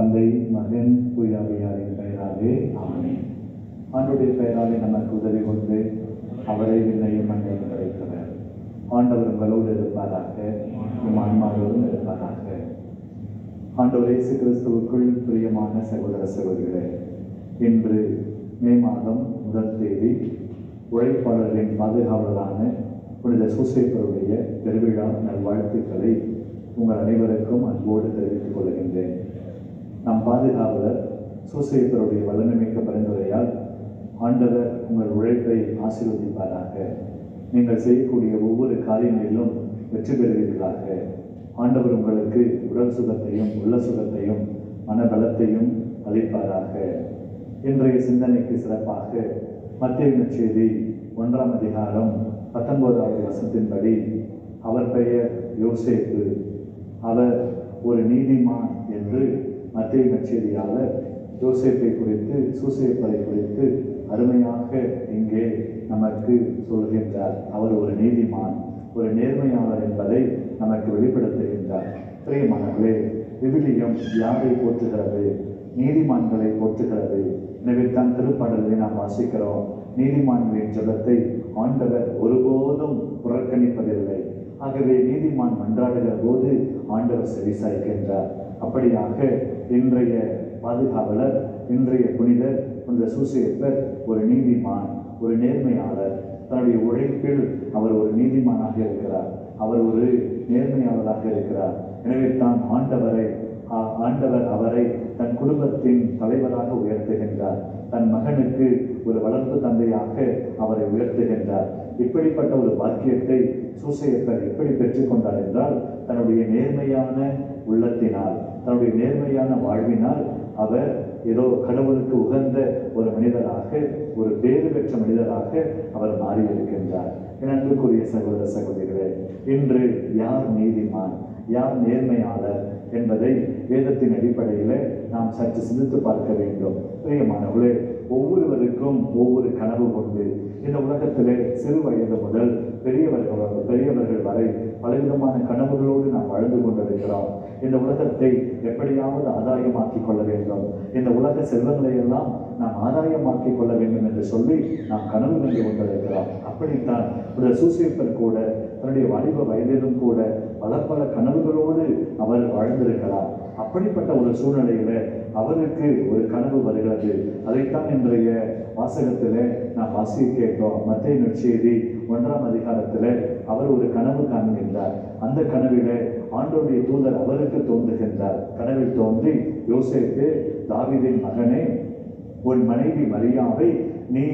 தந்தை, மகன், தூயாவியாரின் பெயராலே ஆமென். ஆண்டுடைய பெயராலே நமக்கு உதவி கொண்டு அவரை விண்ணையும் மண்ணையும் படைத்தவர். ஆண்டவர் உங்களோடு இருப்பாராக, உம் ஆன்மாவோடும் இருப்பாராக. ஆண்டவர் இயேசு கிறிஸ்துவுக்குள் பிரியமான சகோதர சகோதரிகளே, இன்று மே மாதம் 1 தேதி உழைப்பாளர்களின் பாதுகாவலரான புனித சூசேப்பருடைய பெருவிழா நல்வாழ்த்துக்களை உங்கள் அனைவருக்கும் அன்போடு தெரிவித்துக் கொள்கின்றேன். நம் பாதுகாவலர் சூசேப்பருடைய வல்லமைமிக்க பரிந்துரையால் ஆண்டவர் உங்கள் உழைப்பை ஆசீர்வதிப்பாராக. நீங்கள் செய்யக்கூடிய ஒவ்வொரு காரியங்களிலும் வெற்றி பெறுவீர்களாக. ஆண்டவர் உங்களுக்கு உடல் சுகத்தையும் உள்ள சுகத்தையும் மனபலத்தையும் அளிப்பாராக. இன்றைய சிந்தனைக்கு சிறப்பாக மத்தேயு நற்செய்தி 1ஆம் அதிகாரம் 19வது வசனத்தின்படி அவர் பெயர் யோசேப்பு, அவர் ஒரு நீதிமான் என்று மத்தேயு நற்செய்தியாளர் யோசேப்பை குறித்து, சூசேப்பரை குறித்து அருமையாக இங்கே நமக்கு சொல்கின்றார். அவர் ஒரு நீதிமான், ஒரு நேர்மையாளர் என்பதை நமக்கு வெளிப்படுத்துகின்றார். பிரியமானவர்களே, விவிலியம் யாரை போற்றுகிறது? நீதிமான்களை போற்றுகிறது. எனவே தான் திருப்பாடலை நாம் வாசிக்கிறோம், நீதிமான்களின் ஜெபத்தை ஆண்டவர் ஒருபோதும் புறக்கணிப்பதில்லை. ஆகவே நீதிமான் மன்றாடுகிற போது ஆண்டவர் செவிசாய்க்கின்றார். அப்படியாக இன்றைய பாதுகாவலர், இன்றைய புனிதர் சூசேப்பர் ஒரு நீதிமான், ஒரு நேர்மையாளர். தன்னுடைய உழைப்பில் அவர் ஒரு நீதிமானாக இருக்கிறார், அவர் ஒரு நேர்மையாளராக இருக்கிறார். எனவே தான் ஆண்டவர் அவரை தன் குடும்பத்தின் தலைவராக உயர்த்துகின்றார். தன் மகனுக்கு ஒரு வளர்ப்பு தந்தையாக அவரை உயர்த்துகின்றார். இப்படிப்பட்ட ஒரு பாக்கியத்தை சூசேப்பர் எப்படி பெற்றுக்கொண்டார் என்றால், தன்னுடைய நேர்மையான உள்ளத்தினால், தன்னுடைய நேர்மையான வாழ்வினால் அவர் ஏதோ கடவுளுக்கு உகந்த ஒரு மனிதராக, ஒரு பேறு பெற்ற மனிதராக அவர் மாறியிருக்கின்றார். என் அன்புக்குரிய சகோதர சகோதரிகளே, இன்று யார் நீதிமான், யார் நேர்மையாளர் என்பதை வேதத்தின் அடிப்படையில் நாம் சற்று சிந்தித்து பார்க்க வேண்டும். பிரியமானவர்களே, ஒவ்வொருவருக்கும் ஒவ்வொரு கனவு உண்டு. இந்த உலகத்திலே சிறு வயது முதல் பெரியவர்கள் வரை பலவிதமான கனவுகளோடு நாம் வாழ்ந்து கொண்டிருக்கிறோம். இந்த உலகத்தை எப்படியாவது ஆதாயமாக்கிக் கொள்ள வேண்டும், இந்த உலக செல்வங்களை எல்லாம் நாம் ஆதாயமாக்கிக் கொள்ள வேண்டும் என்று சொல்லி நாம் கனவு கண்டு கொண்டிருக்கிறோம். அப்படித்தான் ஒரு சூசேப்பர் கூட தன்னுடைய வாலிப வயதிலும் கூட பல கனவுகளோடு அவர் வாழ்ந்திருக்கிறார். அப்படிப்பட்ட ஒரு சூழ்நிலையில அவருக்கு ஒரு கனவு வருகிறது. அதைத்தான் இன்றைய வாசகத்திலே நாம் வாசிக்க கேட்டோம். மத்தேயு நற்செய்தி 1ஆம் அதிகாரத்தில் அவர் ஒரு கனவு காண்கின்றார். அந்த கனவிலே ஆண்டவருடைய தூதர் அவருக்கு தோன்றுகின்றார். கனவில் தோன்றி, யோசேப்பு, தாவீதின் மகனே, உன் மனைவி மரியாவை நீ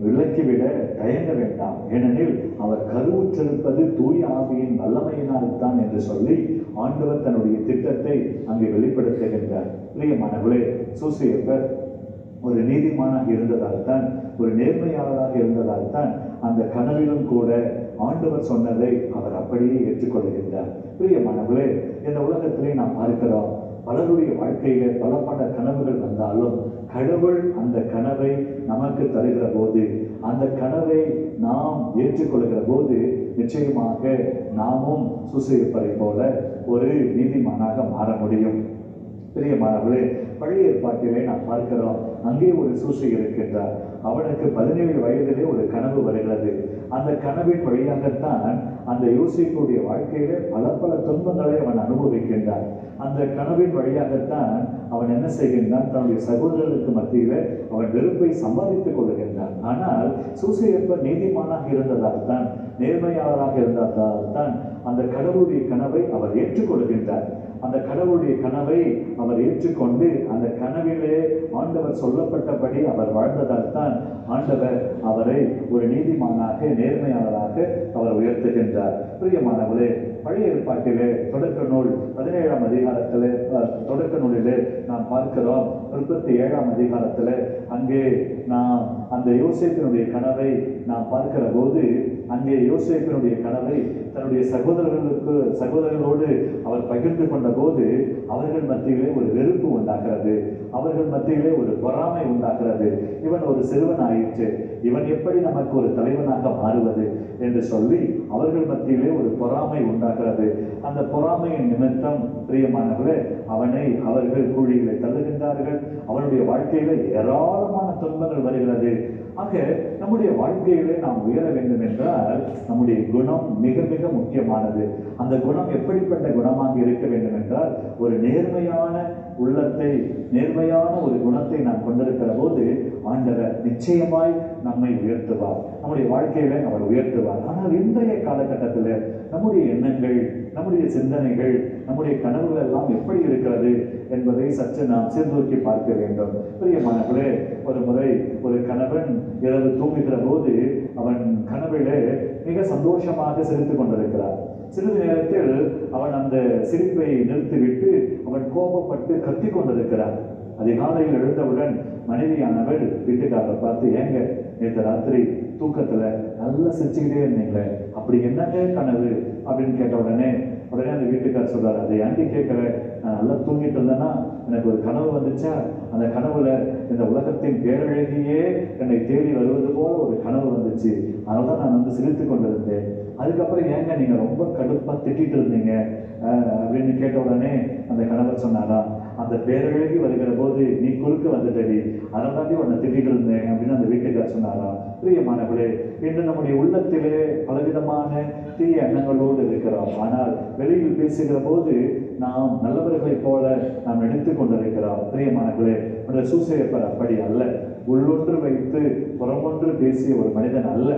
விலக்கிவிட தயங்க வேண்டாம், ஏனெனில் அவர் கருவுற்றிருப்பது தூய ஆவியின் வல்லமையினால்தான் என்று சொல்லி ஆண்டவர் தன்னுடைய திட்டத்தை அங்கே வெளிப்படுத்துகின்றார். பிரியமானவர்களே, சூசேப்பர் ஒரு நீதிமானாக இருந்ததால் தான், ஒரு நேர்மையாளராக இருந்ததால் தான் அந்த கனவிலும் கூட ஆண்டவர் சொன்னதை அவர் அப்படியே ஏற்றுக்கொள்கின்றார். பிரியமானவர்களே, இந்த உலகத்திலே நாம் பார்க்கிறோம், பலருடைய வாழ்க்கையில பல கனவுகள் வந்தாலும் கடவுள் அந்த கனவை நமக்கு தருகிற போது, அந்த கனவை நாம் ஏற்றுக்கொள்கிற போது நிச்சயமாக நாமும் சூசேப்பரை போல ஒரு நீதிமானாக மாற முடியும். பிரியமானவர்களே, பழைய ஏற்பாட்டிலே நாம் பார்க்கிறோம், அங்கே ஒரு சூசை இருக்கின்றார். அவனுக்கு 17 வயதிலே ஒரு கனவு வருகிறது. அந்த கனவின் வழியாகத்தான் அந்த யோசேப்புடைய வாழ்க்கையில பல துன்பங்களை அவன் அனுபவிக்கின்றான். அந்த கனவின் வழியாகத்தான் அவன் என்ன செய்கின்றான், தன்னுடைய சகோதரர்களுக்கு மத்தியில அவன் வெறுப்பை சம்பாதித்துக் கொள்கின்றான். ஆனால் சூசேப்பர் நீதிமானாக இருந்ததால் தான், நேர்மையாளராக இருந்ததால் தான் அந்த கடவுளுடைய கனவை அவர் ஏற்றுக்கொள்கின்றார். அந்த கடவுளுடைய கனவை அவர் ஏற்றுக்கொண்டு அந்த கனவிலே ஆண்டவர் சொல்லப்பட்டபடி அவர் வாழ்ந்ததால் தான் ஆண்டவர் அவரை ஒரு நீதிமானாக, நேர்மையாளராக அவர் உயர்த்துகின்றார். பிரியமானவர்களே, பழைய ஏற்பாட்டிலே தொடக்க நூல் 17ஆம் அதிகாரத்திலே, தொடக்க நூலிலே நாம் பார்க்கிறோம், 37ஆம் அதிகாரத்தில் அங்கே நாம் அந்த யோசேப்பினுடைய கனவை நாம் பார்க்கிற போது, அங்கே யோசேப்பினுடைய கனவை தன்னுடைய சகோதரர்களோடு அவர் பகிர்ந்து கொண்ட போது அவர்கள் மத்தியிலே ஒரு வெறுப்பு உண்டாகிறது, அவர்கள் மத்தியிலே ஒரு பொறாமை உண்டாகிறது. இவன் ஒரு சிறுவன் ஆயிற்று, இவன் எப்படி நமக்கு ஒரு தலைவனாக மாறுவது என்று சொல்லி அவர்கள் மத்தியிலே ஒரு பொறாமை உண்டாகிறது. அந்த பொறாமையின் நிமித்தம் பிரியமானவர்களே அவர்கள் கூலிகளை தள்ளுகின்றார்கள். அவனுடைய வாழ்க்கையில ஏராளமான துன்பங்கள் வருகிறது. ஆக நம்முடைய வாழ்க்கையிலே நாம் உயர வேண்டும் என்றால் நம்முடைய குணம் மிக மிக முக்கியமானது. அந்த குணம் எப்படிப்பட்ட குணமாக இருக்க வேண்டும் என்றால், ஒரு நேர்மையான உள்ளத்தை, நேர்மையான ஒரு குணத்தை நாம் கொண்டிருக்கிற போது ஆண்டவர் நிச்சயமாய் நம்மை உயர்த்துவார், நம்முடைய வாழ்க்கையில அவர் உயர்த்துவார். ஆனால் இன்றைய காலகட்டத்தில் நம்முடைய எண்ணங்கள், நம்முடைய சிந்தனைகள், நம்முடைய கனவுகள் எல்லாம் எப்படி இருக்கிறது என்பதை சற்று நாம் சீர்தூக்கி பார்க்க வேண்டும். பிரியமானவர்களே, ஒரு முறை ஒரு கணவன் இரவு தூங்குகிற போது அவன் கனவிலே மிக சந்தோஷமாக சிரித்துக் கொண்டிருக்கிறார். சிறிது நேரத்தில் அவன் அந்த சிரிப்பை நிறுத்திவிட்டு அவன் கோபப்பட்டு கத்தி கொண்டிருக்கிறான். அதிகாலையில் எழுந்தவுடன் மனைவியானவள் வீட்டுக்காரரை பார்த்து, ஏங்க நேற்று ராத்திரி தூக்கத்துல நல்லா சிரிச்சுக்கிட்டே இருந்தீங்களே, அப்படி என்னங்க கனவு அப்படின்னு கேட்ட உடனே அந்த வீட்டுக்காரர் சொல்றாரு, அதை ஏன்டி கேட்கற, நான் நல்லா தூங்கிட்டு இருந்தேன்னா எனக்கு ஒரு கனவு வந்துச்சா, அந்த கனவுல இந்த உலகத்தின் பேரழகியே என்னை தேடி வருவது போல ஒரு கனவு வந்துச்சு, அதனால நான் வந்து சிரித்து கொண்டிருந்தேன். அதுக்கப்புறம் ஏங்க நீங்க ரொம்ப கடுப்பா திட்டிட்டு இருந்தீங்க அப்படின்னு கேட்ட உடனே அந்த கணவர் சொன்னாரா, அந்த பேரழகி வருகிற போது நீ குறுக்க வந்துட்டடி, அதனால உன்னை திட்டிட்டு இருந்தேன் அப்படின்னு அந்த வீட்டுக்காரர் சொன்னாரா. பிரியமானவர்களே, இன்று நம்முடைய உள்ளத்திலே பலவிதமான தீய எண்ணங்களோடு இருக்கிறோம். ஆனால் வெளியில் பேசுகிற போது நாம் நல்லவர்களைப் போல நாம் நடித்துக் கொண்டிருக்கிறோம். பிரியமானவர்களே, அந்த சூசையப்பர் அப்படி அல்ல. உள்ளொன்று வைத்து புறமொன்று பேசிய ஒரு மனிதன் அல்ல.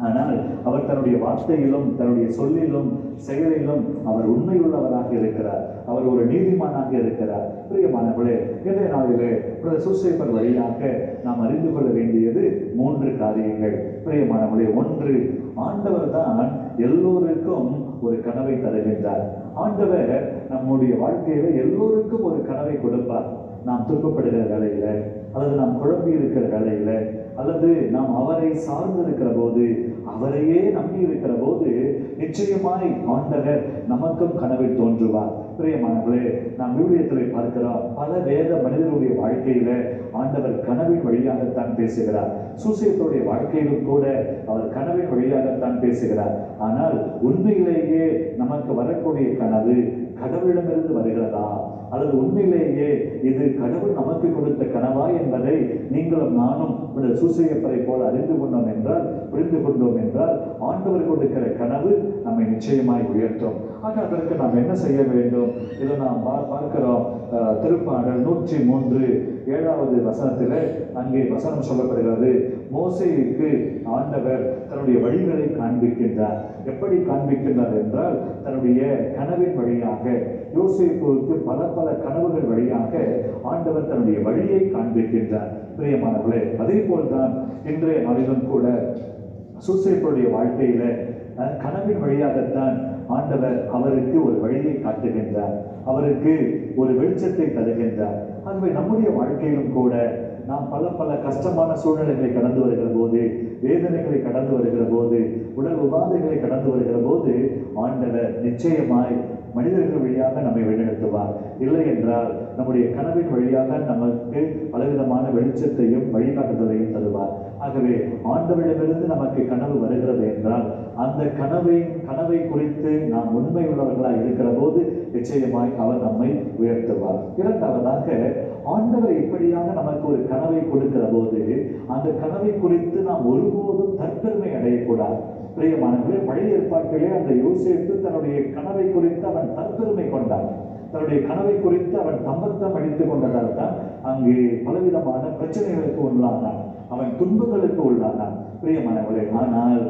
ஆனால் அவர் தன்னுடைய வார்த்தையிலும் தன்னுடைய சொல்லிலும் செயலிலும் அவர் உண்மையுள்ளவராக இருக்கிறார். அவர் ஒரு நீதிமானாக இருக்கிறார். பிரியமானவர்களே, இன்றைய நாளிலே சூசையப்பர் வழியாக நாம் அறிந்து கொள்ள வேண்டியது 3 காரியங்கள். பிரியமானவர்களே, 1, ஆண்டவர் தான் எல்லோருக்கும் ஒரு கனவை தருகின்றார். ஆண்டவர் நம்முடைய வாழ்க்கையில எல்லோருக்கும் ஒரு கனவை கொடுப்பார். நாம் துன்பப்படுகிற வேலையில, அல்லது நாம் குழம்பி இருக்கிற வேலையில, அல்லது நாம் அவரை சார்ந்து இருக்கிற போது, அவரையே நம்பி இருக்கிற போது நிச்சயமாய் ஆண்டவர் நமக்கும் கனவில் தோன்றுவார். பிரியமானவர்களே, நாம் விவிலியத்திலே பார்க்கிறோம், பல வேத மனிதர்களுடைய வாழ்க்கையில ஆண்டவர் கனவின் வழியாகத்தான் பேசுகிறார். சூசையப்பருடைய வாழ்க்கையிலும் கூட அவர் கனவின் வழியாகத்தான் பேசுகிறார். ஆனால் உண்மையிலேயே நமக்கு வரக்கூடிய கனவு கடவுளிடமிருந்து வருகிறதா, அல்லது உண்மையிலேயே இது கடவுள் நமக்கு கொடுத்த கனவா என்பதை நீங்களும் நானும் சூசையப்பரை போல அறிந்து கொண்டோம் என்றால், புரிந்து கொண்டோம் என்றால், ஆண்டவர் கொடுக்கிற கனவு நம்மை நிச்சயமாய் உயர்த்தும். ஆக அதற்கு நாம் என்ன செய்ய வேண்டும்? இதை நாம் பார்க்கிறோம். திருப்பாடல் 103 7வது வசனத்தில் அங்கே வசனம் சொல்லப்படுகிறது, மோசேயுக்கு ஆண்டவர் தன்னுடைய வழிகளை காண்பிக்கின்றார். எப்படி காண்பிக்கின்றார் என்றால், தன்னுடைய கனவின் வழியாக, யோசேப்புக்கு பல பல கனவுகள் வழியாக ஆண்டவர் தன்னுடைய வழியை காண்பிக்கின்றார். பிரியமானவர்களே, அதே போல்தான் இன்றைய நாளிலும் கூட சூசையப்பருடைய வாழ்க்கையில கனவின் வழியாகத்தான் ஆண்டவர் அவருக்கு ஒரு வழியை காட்டுகின்றார், அவருக்கு ஒரு வெளிச்சத்தை தருகின்றார். ஆகவே நம்முடைய வாழ்க்கையிலும் கூட நாம் பல பல கஷ்டமான சூழ்நிலைகளை கடந்து வருகிற போது, வேதனைகளை கடந்து வருகிற போது, உடல் உபாதைகளை கடந்து வருகிற போது ஆண்டவர் நிச்சயமாய் மனிதர்கள் வழியாக நம்மை வழிநடத்துவார். இல்லை என்றால் நம்முடைய கனவின் வழியாக நமக்கு பலவிதமான வெளிச்சத்தையும் வழிகாட்டுதலையும் தருவார். ஆகவே ஆண்டவரிடமிருந்து நமக்கு கனவு வருகிறது என்றால், அந்த கனவை குறித்து நாம் உண்மை உள்ளவர்களாக இருக்கிற போது நிச்சயமாய் அவர் நம்மை உயர்த்துவார். இரண்டாவதாக, ஆண்டவர் இப்படியாக நமக்கு ஒரு கனவை கொடுக்கிற போது அந்த கனவை குறித்து நாம் ஒருபோதும் தற்பெருமை அடையக்கூடாது. பிரியமானவர்களே, பழைய ஏற்பாட்டிலே அந்த யோசேப்பு தன்னுடைய கனவை குறித்து அவன் தற்பெருமை கொண்டான். தன்னுடைய கனவை குறித்து அவன் தம்பத்தம் அடித்துக் கொண்டதால் தான் அங்கே பலவிதமான பிரச்சனைகளுக்கு உள்ளானான், அவன் துன்பங்களுக்கு உள்ளானான். பிரியமானவர்களே, ஆனால்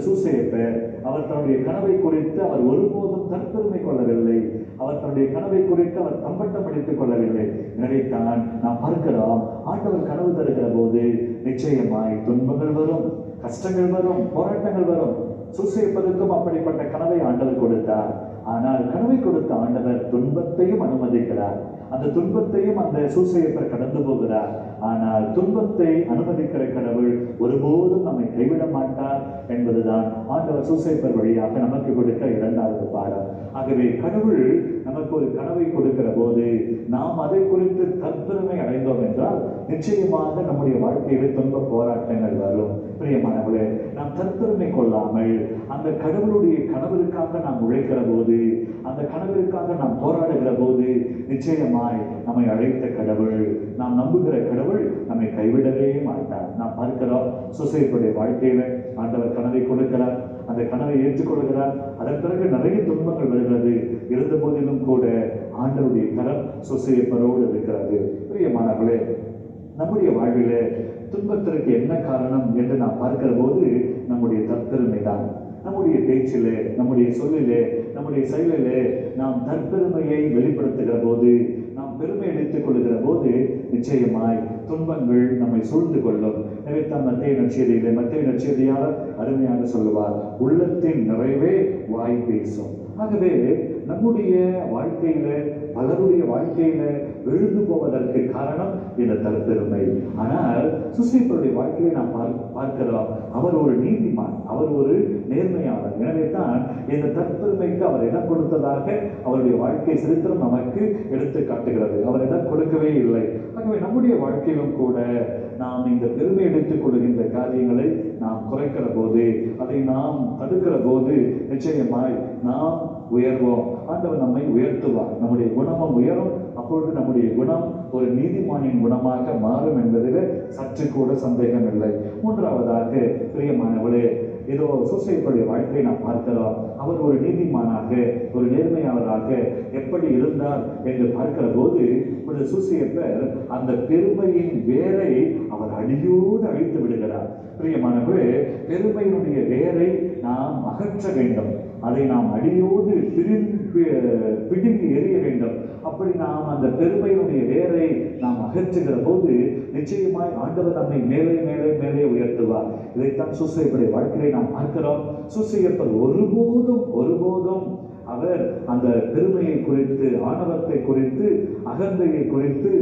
சூசையப்பர் அவர் தன்னுடைய கனவை குறித்து அவர் ஒருபோதும் தற்பெருமை கொள்ளவில்லை. அவர் தன்னுடைய கனவை குறித்து அவர் தம்பட்டம் அடித்துக் கொள்ளவில்லை. எனவே தான் நாம் பார்க்கிறோம், ஆண்டவர் கனவு தருகிற போது நிச்சயமாய் துன்பங்கள் வரும், கஷ்டங்கள் வரும், போராட்டங்கள் வரும். சூசையப்பருக்கும் அப்படிப்பட்ட கனவை ஆண்டவர் கொடுத்தார். ஆனால் கனவை கொடுத்த ஆண்டவர் துன்பத்தையும் அனுமதிக்கிறார். அந்த துன்பத்தையும் அந்த சூசையப்பர் கடந்து போகிறார். ஆனால் துன்பத்தை அனுமதிக்கிற கடவுள் ஒருபோதும் நம்மை கைவிட மாட்டார் என்பதுதான் ஆண்டவர் சூசையப்பர் வழியாக நமக்கு கொடுக்க இரண்டாவது பாடம். ஆகவே கடவுள் நமக்கு ஒரு கனவை கொடுக்கிற போது நாம் அதை குறித்து தற்பெருமை அடைந்தோம் என்றால் நிச்சயமாக நம்முடைய வாழ்க்கையில துன்ப போராட்டங்கள் வரும். பிரியமானவர்களே, நாம் தற்பெருமை கொள்ளாமல் அந்த கடவுளுடைய கனவிற்காக நாம் உழைக்கிற போது, அந்த கனவிற்காக நாம் போராடுகிற போது நிச்சயமாய் நம்மை அழைத்த கடவுள், நாம் நம்புகிற கடவுள் நம்மை கைவிடவே மாட்டார். நாம் பார்க்கிறோம், சூசையப்புடைய வாழ்க்கையில ஆண்டவர் கனவை கொடுக்கிறார், அந்த கனவை ஏற்றுக்கொள்கிறார். அதன் பிறகு நிறைய துன்பங்கள் வருகிறது. இருந்த போதிலும் கூட ஆண்டவருடைய கரம் சூசையப்பரோடு இருக்கிறது. பிரியமானவர்களே, நம்முடைய வாழ்விலே துன்பத்திற்கு என்ன காரணம் என்று நாம் பார்க்கிற போது நம்முடைய தற்பெருமை தான். நம்முடைய பேச்சிலே, நம்முடைய சொல்லிலே, நம்முடைய செயலிலே நாம் தற்பெருமையை வெளிப்படுத்துகிற போது, நாம் பெருமை அளித்துக் கொள்ளுகிற போது நிச்சயமாய் துன்பங்கள் நம்மை சூழ்ந்து கொள்ளும். நினைத்தான் மத்தேயு நற்செய்தியாளர் அருமையாக சொல்லுவார், உள்ளத்தின் நிறைவே வாய் பேசும். ஆகவே நம்முடைய வாழ்க்கையில, பலருடைய வாழ்க்கையில விழுந்து போவதற்கு காரணம் இந்த தற்பெருமை. ஆனால் சூசையப்பருடைய வாழ்க்கையை நாம் பார்க்கிறோம், அவர் ஒரு நீதிமான், அவர் ஒரு நேர்மையாளர். எனவே தான் இந்த தற்பெருமைக்கு அவர் இடம் கொடுத்ததாக அவருடைய வாழ்க்கை சரித்திரம் நமக்கு எடுத்து காட்டுகிறது. அவர் இடம் கொடுக்கவே இல்லை. ஆகவே நம்முடைய வாழ்க்கையிலும் கூட நாம் இந்த பெருமை எடுத்துக் கொள்கின்ற காரியங்களை நாம் குறைக்கிற போது, அதை நாம் தடுக்கிற போது நிச்சயமாய் நாம் உயர்வோம். ஆண்டவர் நம்மை உயர்த்துவார், நம்முடைய குணமும் உயரும். அப்பொழுது நம்முடைய குணம் ஒரு நீதிமானின் குணமாக மாறும் என்பதில் சற்று கூட சந்தேகம் இல்லை. மூன்றாவதாக பிரியமானவளே, இதோ சூசையப்பருடைய வாழ்க்கையை நாம் பார்க்கிறோம். அவர் ஒரு நீதிமானாக, ஒரு நேர்மையாளராக எப்படி இருந்தார் என்று பார்க்கிற போது சூசையப்பர் அந்த பெருமையின் வேரை அவர் அடியோடு அழித்து விடுகிறார். பிரியமானவர்களே, பெருமையினுடைய வேரை நாம் அகற்ற வேண்டும், அதை நாம் அடியோடு பிடுங்கி எறிய வேண்டும். அப்படி நாம் அந்த பெருமையினுடைய வேரை நாம் அகற்றுகிற போது நிச்சயமாய் ஆண்டவர் நம்மை மேலே மேலே மேலே உயர்த்துவார். இதைத்தான் சூசையப்பருடைய வாழ்க்கையை நாம் பார்க்கிறோம். சூசையப்பர் ஒருபோதும் அவர் அந்த பெருமையை குறித்து, ஆணவத்தை குறித்து, அகந்தையை குறித்து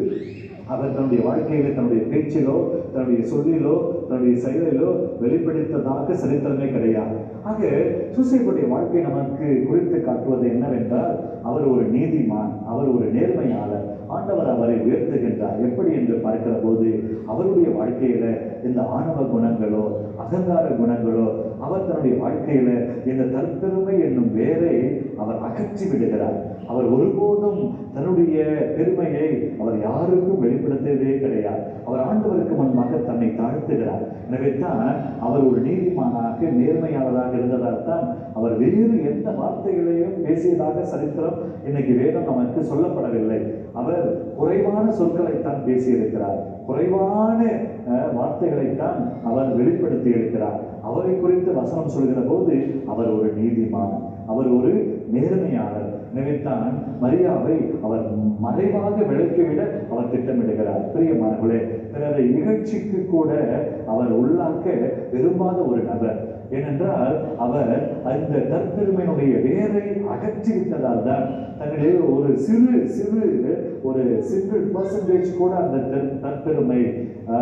அவர் தன்னுடைய வாழ்க்கையில, தன்னுடைய பேச்சிலோ, தன்னுடைய சொல்லிலோ, தன்னுடைய செயலிலோ வெளிப்படுத்ததாக சரித்திரமே கிடையாது. ஆக சூசையப்பருடைய வாழ்க்கை நமக்கு குறித்து காட்டுவது என்னவென்றால், அவர் ஒரு நீதிமான், அவர் ஒரு நேர்மையாளர். ஆண்டவர் அவரை உயர்த்துகின்றார். எப்படி என்று பார்க்கிற போது அவருடைய வாழ்க்கையில இந்த ஆணவ குணங்களோ, அகங்கார குணங்களோ, அவர் தன்னுடைய வாழ்க்கையில இந்த தற்பெருமை என்னும் வேரை அவர் அகற்றி விடுகிறார். அவர் ஒருபோதும் தன்னுடைய பெருமையை அவர் யாருக்கும் வெளிப்படுத்தவே கிடையாது. அவர் ஆண்டவருக்கு முன்பாக தன்னை தாழ்த்துகிறார். எனவே தான் அவர் ஒரு நீதிமானாக, நேர்மையாளராக இருந்ததால் தான் அவர் வேறு எந்த வார்த்தைகளையும் பேசியதாக சரித்திரம் இன்னைக்கு வேதம் நமக்கு சொல்லப்படவில்லை. அவர் குறைவான சொற்களைத்தான் பேசியிருக்கிறார், குறைவான வார்த்தைகளைத்தான் அவர் வெளிப்படுத்தி இருக்கிறார். அவரை குறித்து வசனம் சொல்கிற போது அவர் ஒரு நீதிமான், அவர் ஒரு நேர்மையாளர். நினைத்தான் மரியாவை அவர் மறைவாக விளக்கிவிட அவர் திட்டமிடுகிறார். பிரியமானவர்களே, பிறரை இகழ்ச்சிக்கு கூட அவர் உள்ளாக்க விரும்பாத ஒரு நபர். ஏனென்றால் அவர் அந்த தற்பெருமையினுடைய வேரை அகற்றிவிட்டதால் தான் தன்னுடைய ஒரு சிங்கிள் பர்சன்டேஜ் கூட அந்த தற்பெருமை,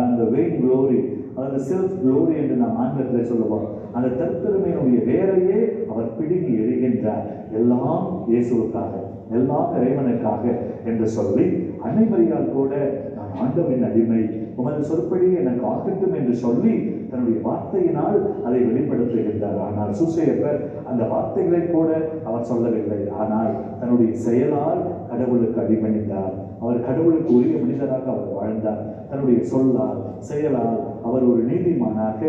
அந்த வெயின் க்ளோரி, அதாவது செல்ஃப் க்ளோரி என்று நாம் ஆங்கிலத்தில் சொல்லுவோம், அந்த தற்பெருமையினுடைய வேரையே அவர் பிடுங்கி எறிகின்றார். எல்லாம் இயேசுவுக்காக, எல்லாம் இறைவனுக்காக என்று சொல்லி அனைவரையால் கூட நான் ஆண்டவரின் அடிமை, உமது சொற்படி எனக்கு ஆகட்டும் என்று சொல்லி தன்னுடைய வார்த்தையினால் அதை வெளிப்படுத்துகின்றார். ஆனால் சூசையப்பர் அந்த வார்த்தைகளை கூட அவர் சொல்லவில்லை. ஆனால் தன்னுடைய செயலால் கடவுளுக்கு அடிபணிந்தார். அவர் கடவுளுக்கு உரிய மனிதராக அவர் வாழ்ந்தார். தன்னுடைய சொல்லால், செயலால் அவர் ஒரு நீதிமானாக,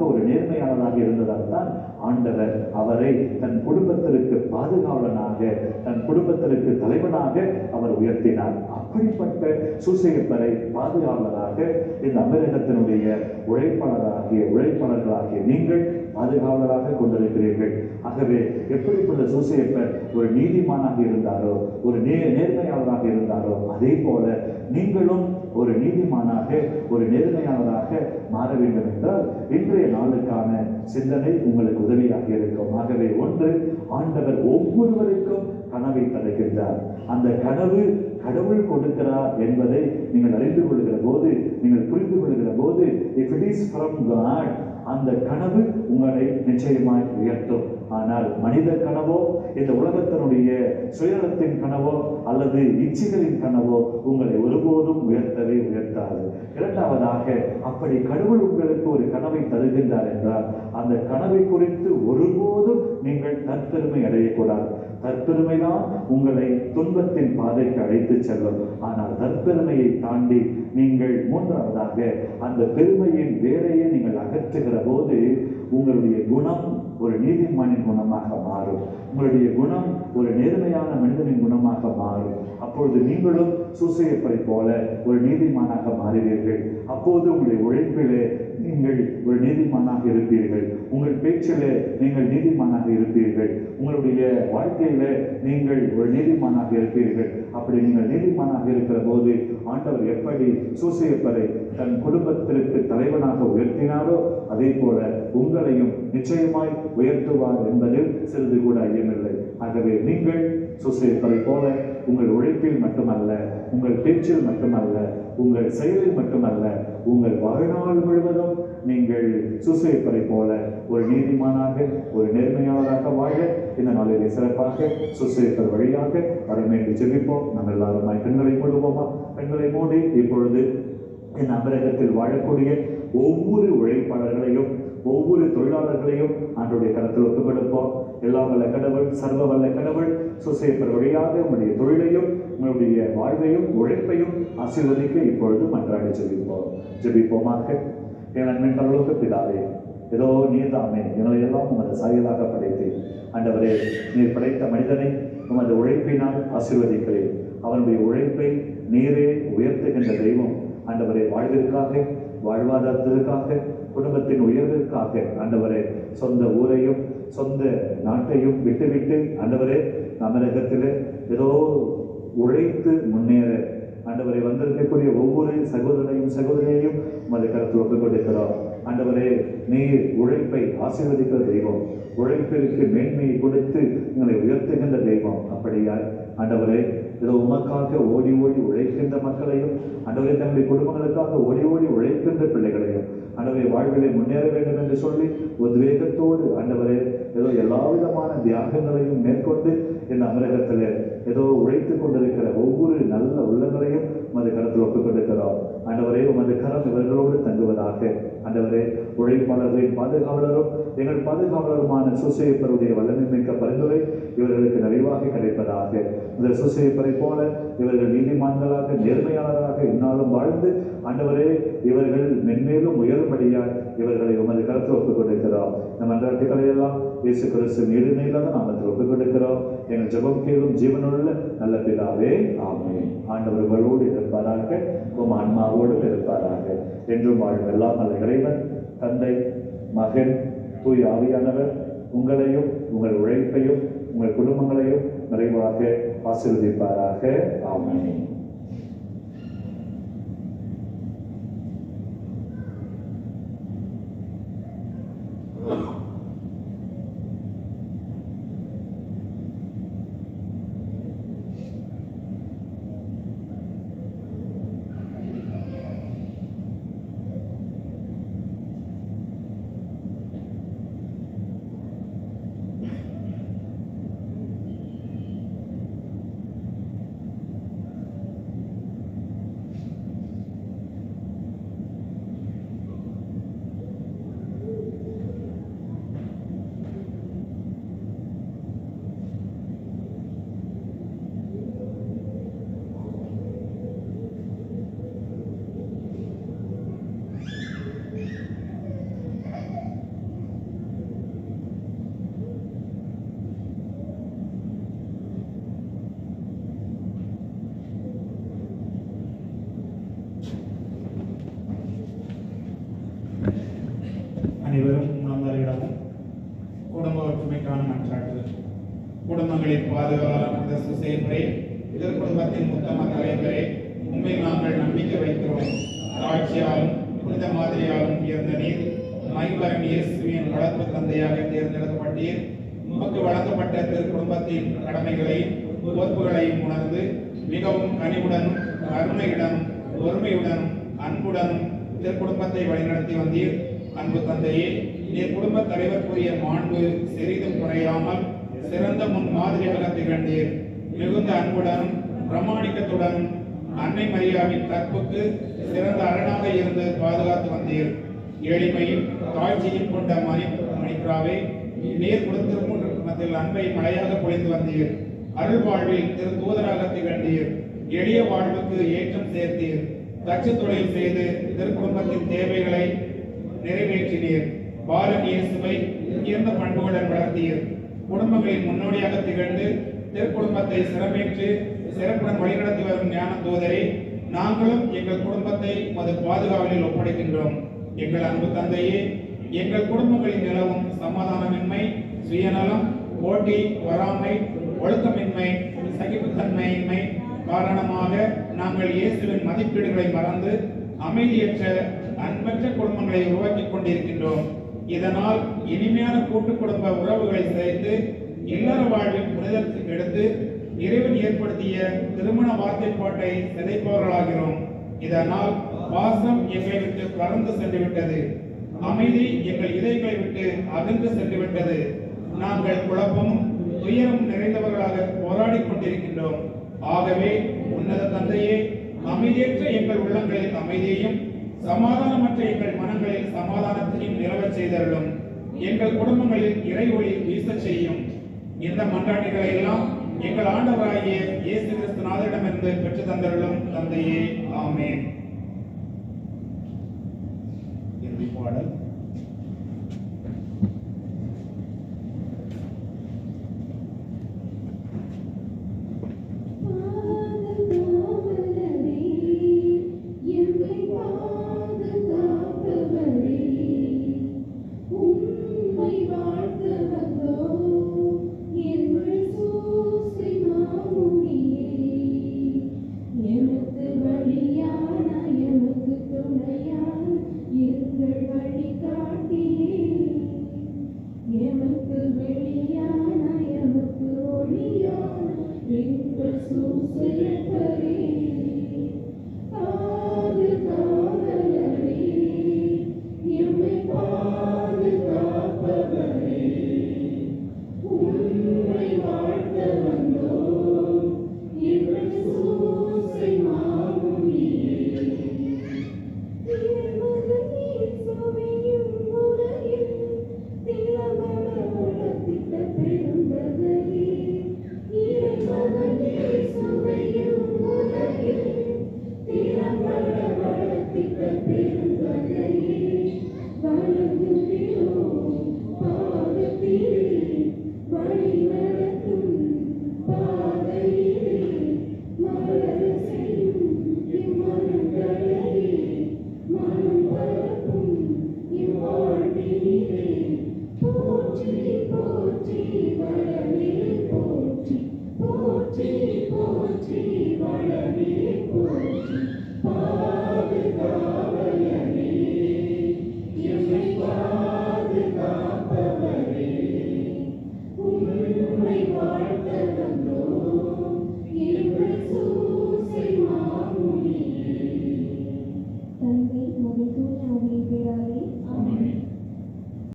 ஒரு நேர்மையாளராக இருந்ததால் தான் ஆண்டவர் அவரை தன் குடும்பத்திற்கு பாதுகாவலனாக, தன் குடும்பத்திற்கு தலைவனாக அவர் உயர்த்தினார். அப்படிப்பட்ட சூசையப்பரை பாதுகாவலராக இந்த அமிர்தத்தினுடைய உழைப்பாளர்களாகிய நீங்கள் பாதுகாவலராக கொண்டிருக்கிறீர்கள். ஆகவே எப்படிப்பட்ட சூசையப்பர் ஒரு நீதிமானாக இருந்தாரோ, ஒரு நேர்மையாளராக இருந்தாரோ, அதே போல நீங்களும் ஒரு நீதிமானாக, ஒரு நேர்மையாளராக மாற வேண்டும் என்றால் இன்றைய நாளுக்கான சிந்தனை உங்களுக்கு உதவியாக இருக்கும். ஆகவே ஒன்று, ஆண்டவர் ஒவ்வொருவருக்கும் கனவை தருகின்றார். அந்த கனவு கடவுள் கொடுக்கிறார் என்பதை நீங்கள் அறிந்து கொள்கிற போது, நீங்கள் புரிந்து கொள்கிற போது, if it is from God, அந்த கனவு உங்களை நிச்சயமாய் உயர்த்தும். ஆனால் மனித கனவோ, இந்த உலகத்தினுடைய சுயநலத்தின் கனவோ அல்லது இச்சைகளின் கனவோ உங்களை ஒருபோதும் உயர்த்தவே உயர்த்தாது. இரண்டாவதாக, அப்படி கடவுள் உங்களுக்கு ஒரு கனவை தருகின்றார் என்றால் அந்த கனவை குறித்து ஒருபோதும் நீங்கள் தற்பெருமை அடையக்கூடாது. தற்பெருமைதான் உங்களை துன்பத்தின் பாதைக்கு அழைத்து செல்லும். ஆனால் தற்பெருமையை தாண்டி நீங்கள் மூன்றாவதாக அந்த பெருமையின் வேலையை நீங்கள் அகற்றுகிற போது உங்களுடைய குணம் ஒரு நீதிமானின் குணமாக மாறும். உங்களுடைய குணம் ஒரு நேர்மையான மனிதனின் குணமாக மாறும். அப்பொழுது நீங்களும் சூசையப்பரை போல ஒரு நீதிமானாக மாறுவீர்கள். அப்போது உங்களுடைய உழைப்பிலே நீங்கள் ஒரு நீதிமானாக இருப்பீர்கள். உங்கள் பேச்சிலே நீங்கள் நீதிமானாக இருப்பீர்கள். உங்களுடைய வாழ்க்கையில நீங்கள் ஒரு நீதிமானாக இருப்பீர்கள். அப்படி நீங்கள் நீதிமானாக இருக்கிற போது ஆண்டவர் எப்படி சூசையப்பரை தன் குடும்பத்திற்கு தலைவனாக உயர்த்தினாரோ அதே போல உங்களையும் நிச்சயமாய் உயர்த்துவார் என்பதில் சிறிது கூட ஐயமில்லை. ஆகவே நீங்கள் சூசையப்பரை போல உங்கள் உழைப்பில் மட்டுமல்ல, உங்கள் பேச்சில் மட்டுமல்ல, உங்கள் செயலில் மட்டுமல்ல, உங்கள் வாழ்நாள் முழுவதும் நீங்கள் சூசையப்பரை போல ஒரு நீதிமானாக, ஒரு நேர்மையாளராக வாழ இந்த நாளிலே சிறப்பாக சூசையப்பர் வழியாக வரமேண்டு ஜெபிப்போம். நம்ம எல்லாருமாய் பெண்களை மூடுவோமா? பெண்களை மூடி இப்பொழுது இந்த அமரகத்தில் வாழக்கூடிய ஒவ்வொரு உழைப்பாளர்களையும், ஒவ்வொரு தொழிலாளர்களையும் ஆண்டவருடைய கரத்தில் ஒப்புக் கொடுப்போம். எல்லாம் வல்ல கடவுள், சர்வ வல்ல கடவுள் சூசையப்பர் வழியாக உங்களுடைய தொழிலையும், உங்களுடைய வாழ்வையும், உழைப்பையும் ஆசீர்வதிக்க இப்பொழுது மன்றாடி ஜெபிப்போமாக. என் அன்பின் பரலோக பிதாவே, ஏதோ நீர்தாமே எங்களை எல்லாம் உமது சாயலாக படைத்தேன். ஆண்டவரே, நீர் படைத்த மனிதனை உமது உழைப்பினால் ஆசீர்வதிக்கிறேன். அவனுடைய உழைப்பை நீரே உயர்த்துகின்ற தெய்வம். ஆண்டவரே, வாழ்விற்காக, வாழ்வாதாரத்திற்காக, குடும்பத்தின் உயர்விற்காக ஆண்டவரே சொந்த ஊரையும் சொந்த நாட்டையும் விட்டுவிட்டு ஆண்டவரே அமரகத்திலே ஏதோ உழைத்து முன்னேற ஆண்டவரை வந்திருக்கக்கூடிய ஒவ்வொரு சகோதரனையும் சகோதரியையும் உமது கருத்தில் ஒப்புக் கொடுக்கிறோம். ஆண்டவரே, நீர் உழைப்பை ஆசீர்வதிக்கிற தெய்வம், உழைப்பிற்கு மேன்மையை கொடுத்து எங்களை உயர்த்துகின்ற தெய்வம். அப்படியாய் ஆண்டவரே, ஏதோ உமக்காக ஓடி ஓடி உழைக்கின்ற மக்களையும், ஆண்டவரே தங்களுடைய குடும்பங்களுக்காக ஓடி ஓடி உழைக்கின்ற பிள்ளைகளையும், ஆண்டவரை வாழ்விலை முன்னேற வேண்டும் என்று சொல்லி உத்வேகத்தோடு ஆண்டவரே ஏதோ எல்லா விதமான தியாகங்களையும் மேற்கொண்டு இந்த அமரகத்தில் ஏதோ உழைத்துக் கொண்டிருக்கிற ஒவ்வொரு நல்ல உள்ளங்களையும் உமது கரத்தில் ஒப்புக் கொடுக்கிறோம். ஆண்டவரே, உமது கரம் இவர்களோடு தங்குவதாக. ஆண்டவரே, உழைப்பாளர்களின் பாதுகாவலரும் எங்கள் பாதுகாவலருமான சூசையப்பருடைய வல்லமை மிக்க பரிந்துரை இவர்களுக்கு நிறைவாக கிடைப்பதாக. இந்த சூசையப்பரை போல இவர்கள் நீதிமான்களாக, நேர்மையாளராக இந்நாளும் வாழ்ந்து ஆண்டவரே இவர்கள் மென்மேலும் உயரும்படியால் இவர்களை உமது கருத்தில் ஒப்புக் கொடுக்கிறோம். இந்த மன்றாட்டுகளை எல்லாம் இயேசு கிறிஸ்து நீடுநீளாக நாமத்தில் ஒப்புக் கொடுக்கிறோம். எங்கள் ஜெபம் கேளும் ஜீவனுள்ள நல்ல பிதாவே, ஆமென். ஆண்டவர் உங்களோடு இருப்பாராக, உம் ஆன்மாவோடு இருப்பாராக. என்றும் வாழும் எல்லாம் நல்ல இறைவன், தந்தை, மகன், தூய் ஆவியானவர் உங்களையும் உங்கள் உழைப்பையும் உங்கள் குடும்பங்களையும் நிறைவாக ஆசீர்வதிப்பாராக. ஆமென். அனைவரும் உணர்ந்தவர்களிடமும் குடும்ப ஒற்றுமைக்கான மன்றாட்டு. குடும்பங்களின் பாதுகாவலர் அந்த சூசையப்பரே, இதர் குடும்பத்தின் உத்தம தலைவரே, உண்மையில் நாங்கள் நம்பிக்கை வைக்கிறோம். தாட்சியாலும் புனித மாதிரியாலும் உயர்ந்த நீர் மைவரம் இயேசுவின் வளர்ப்பு தந்தையாக தேர்ந்தெடுக்கப்பட்டீர். உமக்கு வழங்கப்பட்ட திருக்குடும்பத்தின் கடமைகளையும் பொறுப்புகளையும் உணர்ந்து மிகவும் கனிவுடனும் கருணையுடனும் பொறுமையுடனும் அன்புடனும் திருக்குடும்பத்தை வழிநடத்தி வந்தீர். அன்பு தந்தையே, நீர் குடும்ப தலைவருக்குரிய மாண்பு சிறிதும் குறையாமல் சிறந்த முன் மாதிரியாக திகழ்ந்தீர். மிகுந்த அன்புடனும் பிரமாணிக்கத்துடனும் அன்னை மரியாவின் கற்புக்கு சிறந்த அரணாக இருந்து பாதுகாத்து வந்தீர். எளிமையும் தாழ்ச்சியும் கொண்ட மணிப்ராவை நீர் கொடுத்திருக்கும் அன்பை மழையாக பொழிந்து வந்தீர். அருள் வாழ்வில் திரு தூதராக திகழ்ந்தீர். எளிய வாழ்வுக்கு ஏற்றம் சேர்த்தீர். தச்சு தொழில் செய்து திருக்குடும்பத்தின் தேவைகளை நிறைவேற்றினீர். பாலன் இயேசுவை உயர்ந்த பண்புகளுடன் வளர்த்தீர். குடும்பங்களின் முன்னோடியாக திகழ்ந்து திருக்குடும்பத்தை சிறமேற்று சிறப்புடன் வழிநடத்தி வரும் ஞான தூதரை நாங்களும் எங்கள் குடும்பத்தை மது பாதுகாவலில் ஒப்படைக்கின்றோம். எங்கள் அன்பு தந்தையே, எங்கள் குடும்பங்களின் நிலவும் சமாதானமின்மை, சுயநலம், போட்டி, வராமை, ஒழுக்கமின்மை, சகிப்புத்தன்மையின்மை காரணமாக நாங்கள் இயேசுவின் மதிப்பீடுகளை மறந்து அமைதியற்ற அன்பற்ற குடும்பங்களை உருவாக்கிக் கொண்டிருக்கின்றோம். இதனால் இனிமையான கூட்டு குடும்ப உறவுகளை சேர்த்து இல்லற வாழ்வின் புனிதத்துக்கு எடுத்து இறைவன் ஏற்படுத்திய திருமண வார்த்தைப்பாட்டை சிதைப்பவர்களாகிறோம். இதனால் பாசம் எங்களை விட்டு பறந்து சென்று விட்டது. அமைதி எங்கள் இதயங்களை விட்டு அகன்று சென்று விட்டது. நாங்கள் குழப்பமும் துயரம் நிறைந்தவர்களாக போராடி கொண்டிருக்கின்றோம். ஆகவே உன்னத தந்தையே, அமைதியற்ற எங்கள் உள்ளங்களில் அமைதியையும் சமாதானமற்ற எங்கள் மனங்களில் சமாதானத்தையும் நிலவச் செய்தருளும். எங்கள் குடும்பங்களில் இறை ஒளி வீச செய்யும். இந்த மன்றாட்டுகளை எல்லாம் எங்கள் ஆண்டவராகிய இயேசு கிறிஸ்து நாதரிடமிருந்து பெற்று தந்தருளும் தந்தையே. ஆமென். இறுதி பாடல். போற்றி வளமே போற்றி பாதுகாவலரே